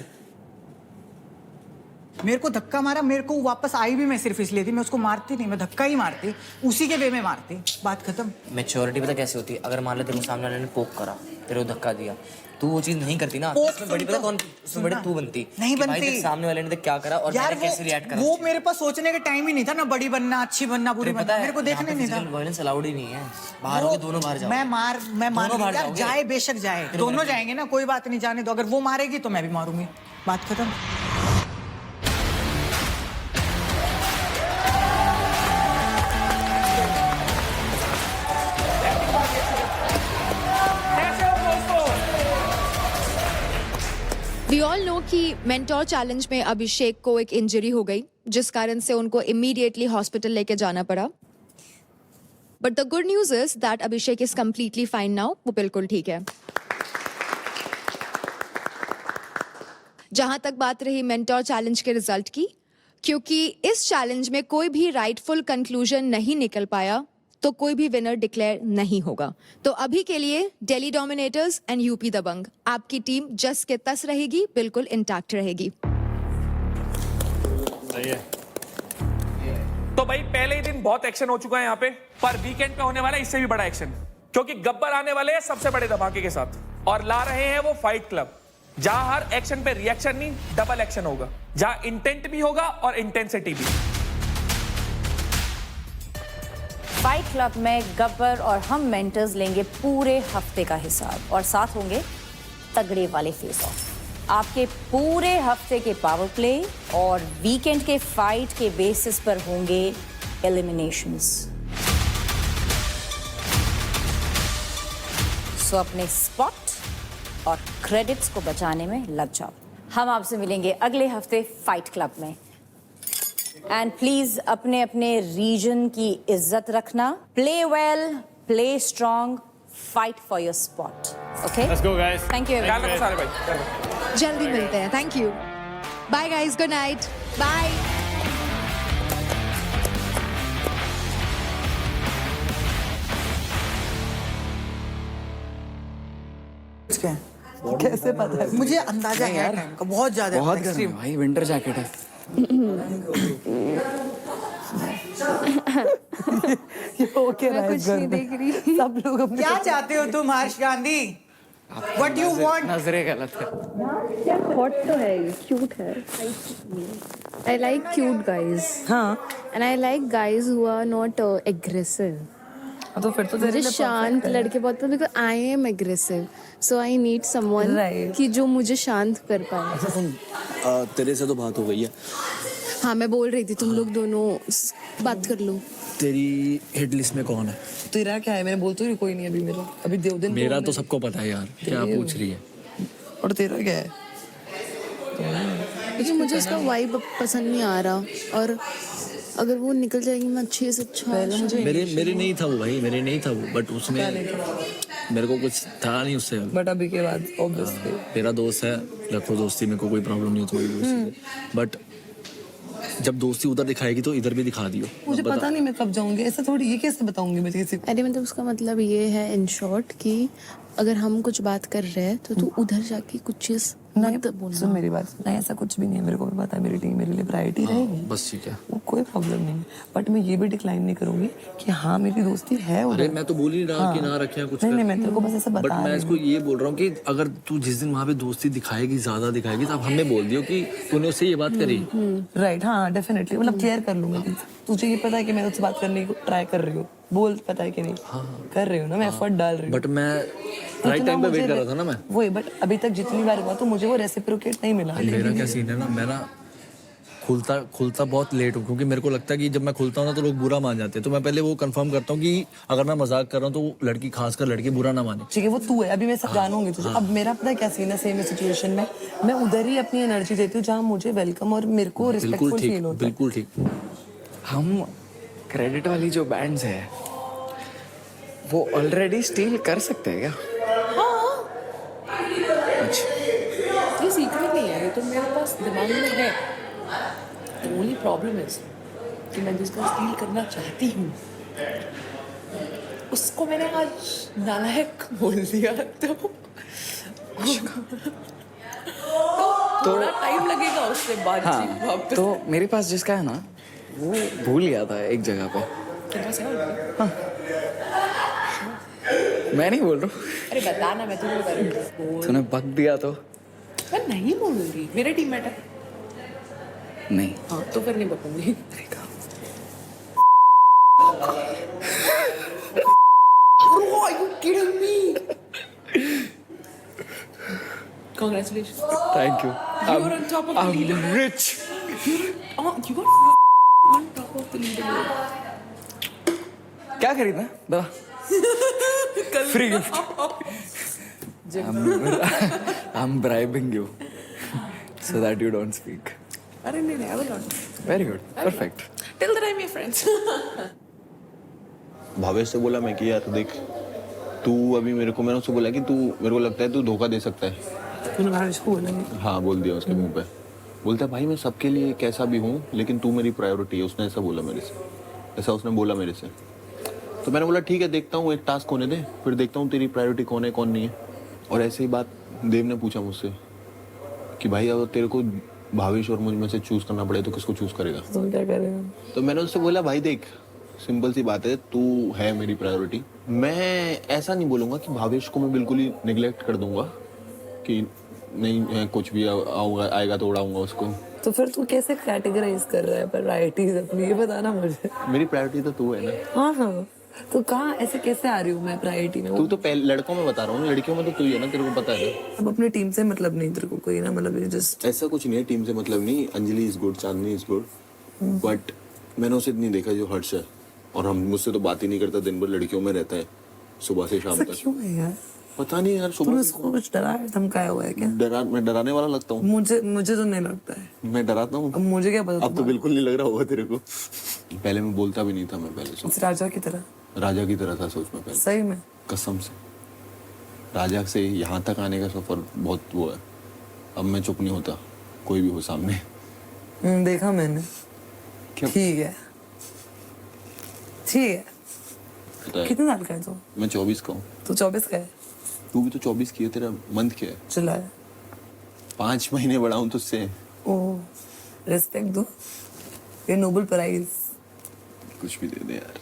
H: मेरे को धक्का मारा, मेरे को वापस आई भी मैं सिर्फ इसलिए थी, मैं उसको मारती नहीं, मैं धक्का ही मारती, उसी के वे में मारती, बात खत्म।
P: मैच्योरिटी पता कैसे होती है? अगर मान लो तेरे को सामने वाले ने पोक करा, तेरे को धक्का दिया, तू वो चीज नहीं करती ना, उसमें बड़ी पता कौन, उसमें बड़ी तू बनती।
H: नहीं
P: कि भाई
H: बनती।
P: देख सामने वाले ने देख क्या करा और मैंने कैसे रिएक्ट करा।
H: वो मेरे पास सोचने का टाइम ही नहीं था ना, बड़ी बनना, अच्छी बनना, बुरी बनना, मेरे को देखने नहीं था।
P: वायलेंस अलाउड ही नहीं है। बाहर होके दोनों बाहर जाओ।
H: मैं मार यार, जाए बेशक जाए, दोनों जाएंगे ना, कोई बात नहीं, जाने दो। अगर वो मारेगी तो मैं भी मारूंगी, बात खत्म।
M: वी ऑल नो कि मेंटोर चैलेंज में अभिषेक को एक इंजरी हो गई, जिस कारण से उनको इमीडिएटली हॉस्पिटल लेके जाना पड़ा। But the good news is that Abhishek is completely fine now, वो बिल्कुल ठीक है। जहां तक बात रही मेंटोर चैलेंज के रिजल्ट की, क्योंकि इस चैलेंज में कोई भी राइटफुल कंक्लूजन नहीं निकल पाया, तो कोई भी विनर डिक्लेयर नहीं होगा। तो अभी के लिए दिल्ली डोमिनेटर्स एंड यूपी दबंग, आपकी टीम जस के तस रहेगी, बिल्कुल इंटैक्ट रहेगी।
D: सही है। तो भाई पहले ही दिन बहुत एक्शन हो चुका है यहाँ पे, पर वीकेंड पे होने वाला है इससे भी बड़ा एक्शन, क्योंकि गब्बर आने वाले हैं सबसे बड़े धमाके के साथ, और ला रहे हैं वो फाइट क्लब, जहां हर एक्शन पे रिएक्शन नहीं डबल एक्शन होगा, जहां इंटेंट भी होगा और इंटेंसिटी भी।
F: फाइट क्लब में गब्बर और हम मेंटर्स लेंगे पूरे हफ्ते का हिसाब, और साथ होंगे तगड़े वाले फेस ऑफ। आपके पूरे हफ्ते के पावर प्ले और वीकेंड के फाइट के बेसिस पर होंगे एलिमिनेशंस। सो अपने स्पॉट और क्रेडिट्स को बचाने में लग जाओ। हम आपसे मिलेंगे अगले हफ्ते फाइट क्लब में। एंड प्लीज अपने अपने रीजन की इज्जत रखना। Play well, play strong, fight for your spot. Okay,
B: let's go guys.
F: Thank you
D: ख्याल रखो सारे भाई।
M: जल्दी मिलते हैं। Thank you. Bye guys, good night. Bye.
H: कैसे पता है? मुझे अंदाजा है टाइम का बहुत ज्यादा।
O: बहुत गर्म है भाई, विंटर जैकेट है।
H: ओके,
M: मैं कुछ नहीं देख रही।
H: सब लोग क्या चाहते हो तुम हर्ष गांधी? What you want?
O: नजरें गलत है।
N: हॉट तो है, क्यूट है। I like cute guys.
H: हाँ,
N: And I like guys who are not aggressive.
H: तो फिर तो तेरे
N: मुझे
H: लिए
N: शांत लड़के बहुत पसंद, because I am aggressive. So I need someone
H: Right.
N: कि जो मुझे शांत कर पाए।
A: अच्छा सुन, तेरे से तो बात हो गई है।
N: हाँ, मैं बोल रही थी तुम लोग दोनों बात कर लो।
A: तेरी हिट लिस्ट में कौन है?
H: तेरा क्या है? मैंने बोल तो कोई नहीं अभी मेरा। अभी देवदन
A: मेरा तो सबको पता है यार, क्या पूछ रही है?
H: और तेरा क्या है?
N: लेकिन मुझे उसका वाइब पसंद नहीं आ रहा, और अगर वो निकल जाएगी मैं अच्छे से अच्छा।
A: मेरे नहीं था वो भाई, मेरे नहीं था वो, बट उसमें मेरे को कुछ था नहीं उससे।
H: बट अभी के बाद ऑब्वियसली
A: तेरा दोस्त है, रखो दोस्ती में कोई प्रॉब्लम नहीं है तुम्हारी दोस्ती से, बट जब दोस्ती उधर दिखाएगी तो इधर भी दिखा दियो।
H: मुझे पता नहीं मैं कब जाऊंगी, ऐसा थोड़ी, ये कैसे बताऊंगी मैं किसी को?
N: अरे मतलब उसका मतलब ये है इन शॉर्ट कि अगर हम कुछ बात कर रहे हैं तो तू उधर जाके कुछ चीज मत बोलना।
H: सुन मेरी बात, नहीं ऐसा कुछ भी नहीं है। मेरे को भी पता है मेरी टीम मेरे लिए प्रायोरिटी रहेगी,
A: बस ठीक है,
H: वो कोई प्रॉब्लम नहीं है। बट मैं ये भी डिक्लाइन नहीं करूंगी कि हाँ मेरी दोस्ती है
A: अरे
H: उधर।
A: मैं तो बोल ही नहीं रहा कि ना रखे कुछ।
H: नहीं, मैं तेरे को बस ऐसा
A: बट
H: बता
A: मैं इसको ये बोल रहा हूँ कि अगर तू जिस दिन वहाँ पे दोस्ती दिखाएगी, ज्यादा दिखाएगी, तो अब हमें बोल दियो कि तूने उससे ये बात करी।
H: राइट, हाँ डेफिनेटली, मतलब क्लियर कर लूंगा। तुझे ये पता है कि मैं उससे बात करने की ट्राई कर रही हूँ, बोल पता है कि नहीं? कर रही हूँ ना मैं, एफर्ट डाल रही हूँ।
A: बट मैं राइट टाइम पे वेट कर रहा था ना मैं।
H: वही, बट अभी तक जितनी बार हुआ तो मुझे वो रेसिप्रोकेट नहीं मिला।
A: मेरा क्या सीन है ना, मैं ना खुलता बहुत लेट हूँ, क्योंकि मेरे को लगता है कि जब मैं खुलता हूँ ना तो लोग बुरा मान जाते हैं। तो मैं पहले वो कंफर्म करता हूँ कि अगर मैं मजाक कर रहा हूँ तो वो लड़की, खासकर लड़की, बुरा ना माने।
H: ठीक है, वो तू है, अभी मैं सब जानूंगी तुझे। अब मेरा पता है क्या सीन है, सेम सिचुएशन में मैं उधर ही अपनी एनर्जी देती हूँ जहाँ मुझे वेलकम और मेरे को रिस्पेक्टफुल फील होता है।
A: बिल्कुल ठीक।
O: हम क्रेडिट वाली जो बैंड्स है वो ऑलरेडी स्टील कर सकते हैं क्या?
I: ये सीक्रेट नहीं है, ये तो मेरे पास दिमाग में है। The only problem is कि मैं जिसका स्टील करना चाहती हूँ उसको मैंने आज नालायक बोल दिया, तो थोड़ा टाइम लगेगा उससे बातचीत वापस।
O: तो मेरे पास जिसका है ना वो भूल गया था एक जगह पे। मैं नहीं बोल रहा हूँ।
I: अरे बता ना, मैं तुम्हें बता रही हूँ।
O: तूने बक दिया तो?
I: मैं नहीं बोलूंगी, मेरे टीममेट है।
O: नहीं।
I: हाँ तो फिर नहीं बकूंगी। Bro, are you kidding me? Congratulations.
O: Thank you.
I: You're on top of the leaderboard.
O: I'm rich.
I: You got on top of the leaderboard.
O: क्या खरीदना है? दवा। Free gift. I'm bribing you so that you don't speak.
I: अरे नहीं, I will not.
O: Very good. Perfect.
I: Till the time we're friends.
L: Bhavesh से बोला मैं कि यार देख, तू अभी मैंने उससे बोला कि तू, मेरे को लगता है तू धोखा दे सकता है।
H: तूने भावेश को बोला नहीं?
L: हाँ बोल दिया उसके मुंह पे। बोलता है भाई मैं सबके लिए कैसा भी हूँ लेकिन तू मेरी प्रायोरिटी है। उसने ऐसा बोला मेरे से, ऐसा उसने बोला मेरे से। तो मैंने बोला ठीक है, देखता हूँ, एक टास्क होने दे, फिर देखता हूँ तेरी प्रायोरिटी कौन है कौन नहीं है। और ऐसे ही बात देव ने पूछा मुझसे कि भाई अगर तेरे को भावेश और मुझ में से चूज करना पड़े तो किसको चूज करेगा?
H: तुम क्या करेगा?
L: तो मैंने उससे बोला भाई देख, सिंपल सी बात है, तू है मेरी प्रायोरिटी। मैं ऐसा नहीं बोलूँगा कि भावेश को मैं बिल्कुल ही निगलेक्ट कर दूंगा कि नहीं कुछ भी आएगा तो उड़ाऊंगा उसको।
H: तो फिर तू कैसे कैटेगराइज कर रहा है प्रायोरिटीज अपनी, ये बताना मुझे।
L: मेरी प्रायोरिटी तो तू है ना।
H: हाँ हाँ, तो कहाँ ऐसे कैसे आ रही हूँ मैं प्रायोरिटी में?
L: तू तो पहले लड़कों में बता रहा हूँ, लड़कियों में तो तू ही है ना, तेरे को पता है ना।
H: अब अपनी टीम से मतलब नहीं तेरे को कोई ना, मतलब जस्ट
L: ऐसा कुछ नहीं है, टीम से मतलब नहीं। Anjali is good, Chandni is good, but मैंने उसे नहीं देखा जो हर्ष है। और हम मुझसे तो बात ही नहीं करता, दिन भर लड़कियों में रहता है सुबह से शाम तक।
H: क्यों है यार?
L: पता नहीं यार सुबह
I: उसको कुछ डराया धमकाया हुआ है क्या?
L: मैं डराने वाला लगता हूँ?
I: मुझे तो नहीं लगता है।
L: मैं डराता हूँ?
I: अब मुझे क्या पता।
L: अब तो बिल्कुल नहीं लग रहा होगा तेरे को। पहले मैं बोलता भी नहीं था, मैं पहले से
I: राजा की तरह
L: था सोच में पहले।
I: सही में
L: कसम से राजा से यहाँ तक आने का सफर बहुत वो है। अब मैं चुप नहीं होता, कोई भी हो सामने।
I: देखा मैंने। ठीक है कितने साल का है तू?
L: मैं 24 का हूँ।
I: तू 24 का है?
L: तू भी तो 24 की है। तेरा मंथ क्या है?
I: जुलाई।
L: 5 महीने बड़ा हूँ तुझसे।
I: ओह रिस्पेक्ट दो, ये नोबेल प्राइज।
L: कुछ भी दे दे यार।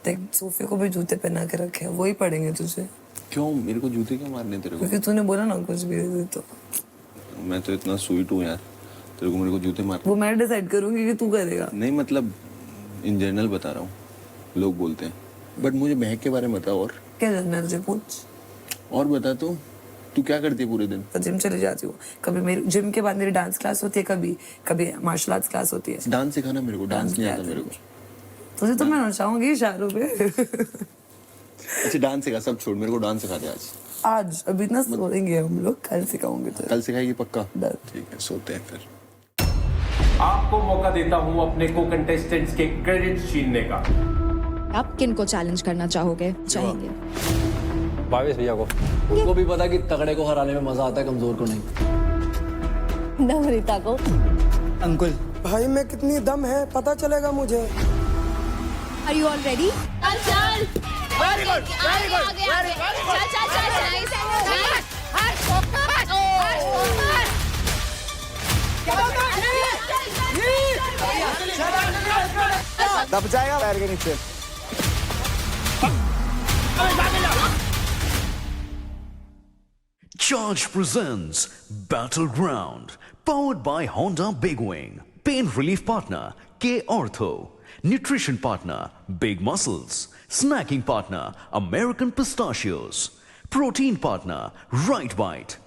I: देख सोफे को भी जूते पहना के रखे हैं, वही पड़ेंगे तुझे।
L: क्यों मेरे को जूते क्यों मारने तेरे को?
I: क्योंकि तूने बोला ना कुछ भी दे दे तो।
L: मैं तो इतना स्वीट हूँ यार, तेरे को मेरे को जूते मार।
I: वो मैं डिसाइड करूंगी कि तू करेगा।
L: नहीं मतलब इन जनरल बता रहा हूँ, लोग बोलते हैं। बट मुझे महक के बारे में बता। और
I: क्या जानना है तुझे? पूछ।
L: और बता तू क्या करती है पूरे दिन?
I: तो जिम चले जाती हूँ, कभी मेरी जिम के बाद मेरी डांस क्लास होती है, कभी मार्शल आर्ट्स क्लास होती है।
L: डांस सिखाना मेरे को। डांस नहीं आता मेरे को।
I: तुझे तो मैं नचाऊंगी शाहरुख पे।
L: अच्छा डांस सिखा, सब छोड़, मेरे को डांस सिखा दे
I: आज अभी ना सोएंगे हम लोग, कल सिखाऊंगे तो।
L: कल सिखाएगी पक्का? ठीक है सोते हैं फिर।
B: आपको मौका देता हूं अपने को कंटेस्टेंट्स के क्रेडिट छीनने का।
M: आप किन को चैलेंज करना चाहेंगे?
E: भावेश भैया को।
A: उनको भी पता कि तगड़े को हराने में मजा आता है, कमजोर को नहीं।
N: नम्रता को।
O: अंकुल
J: भाई में कितनी दम है पता चलेगा मुझे।
M: Are you all ready?
B: चल very good very good very
K: दब जाएगा पैर के नीचे।
Q: Charge presents Battleground, powered by Honda Big Wing. Pain relief partner K Ortho. Nutrition partner Big Muscles. Snacking partner American Pistachios. Protein partner Right Bite.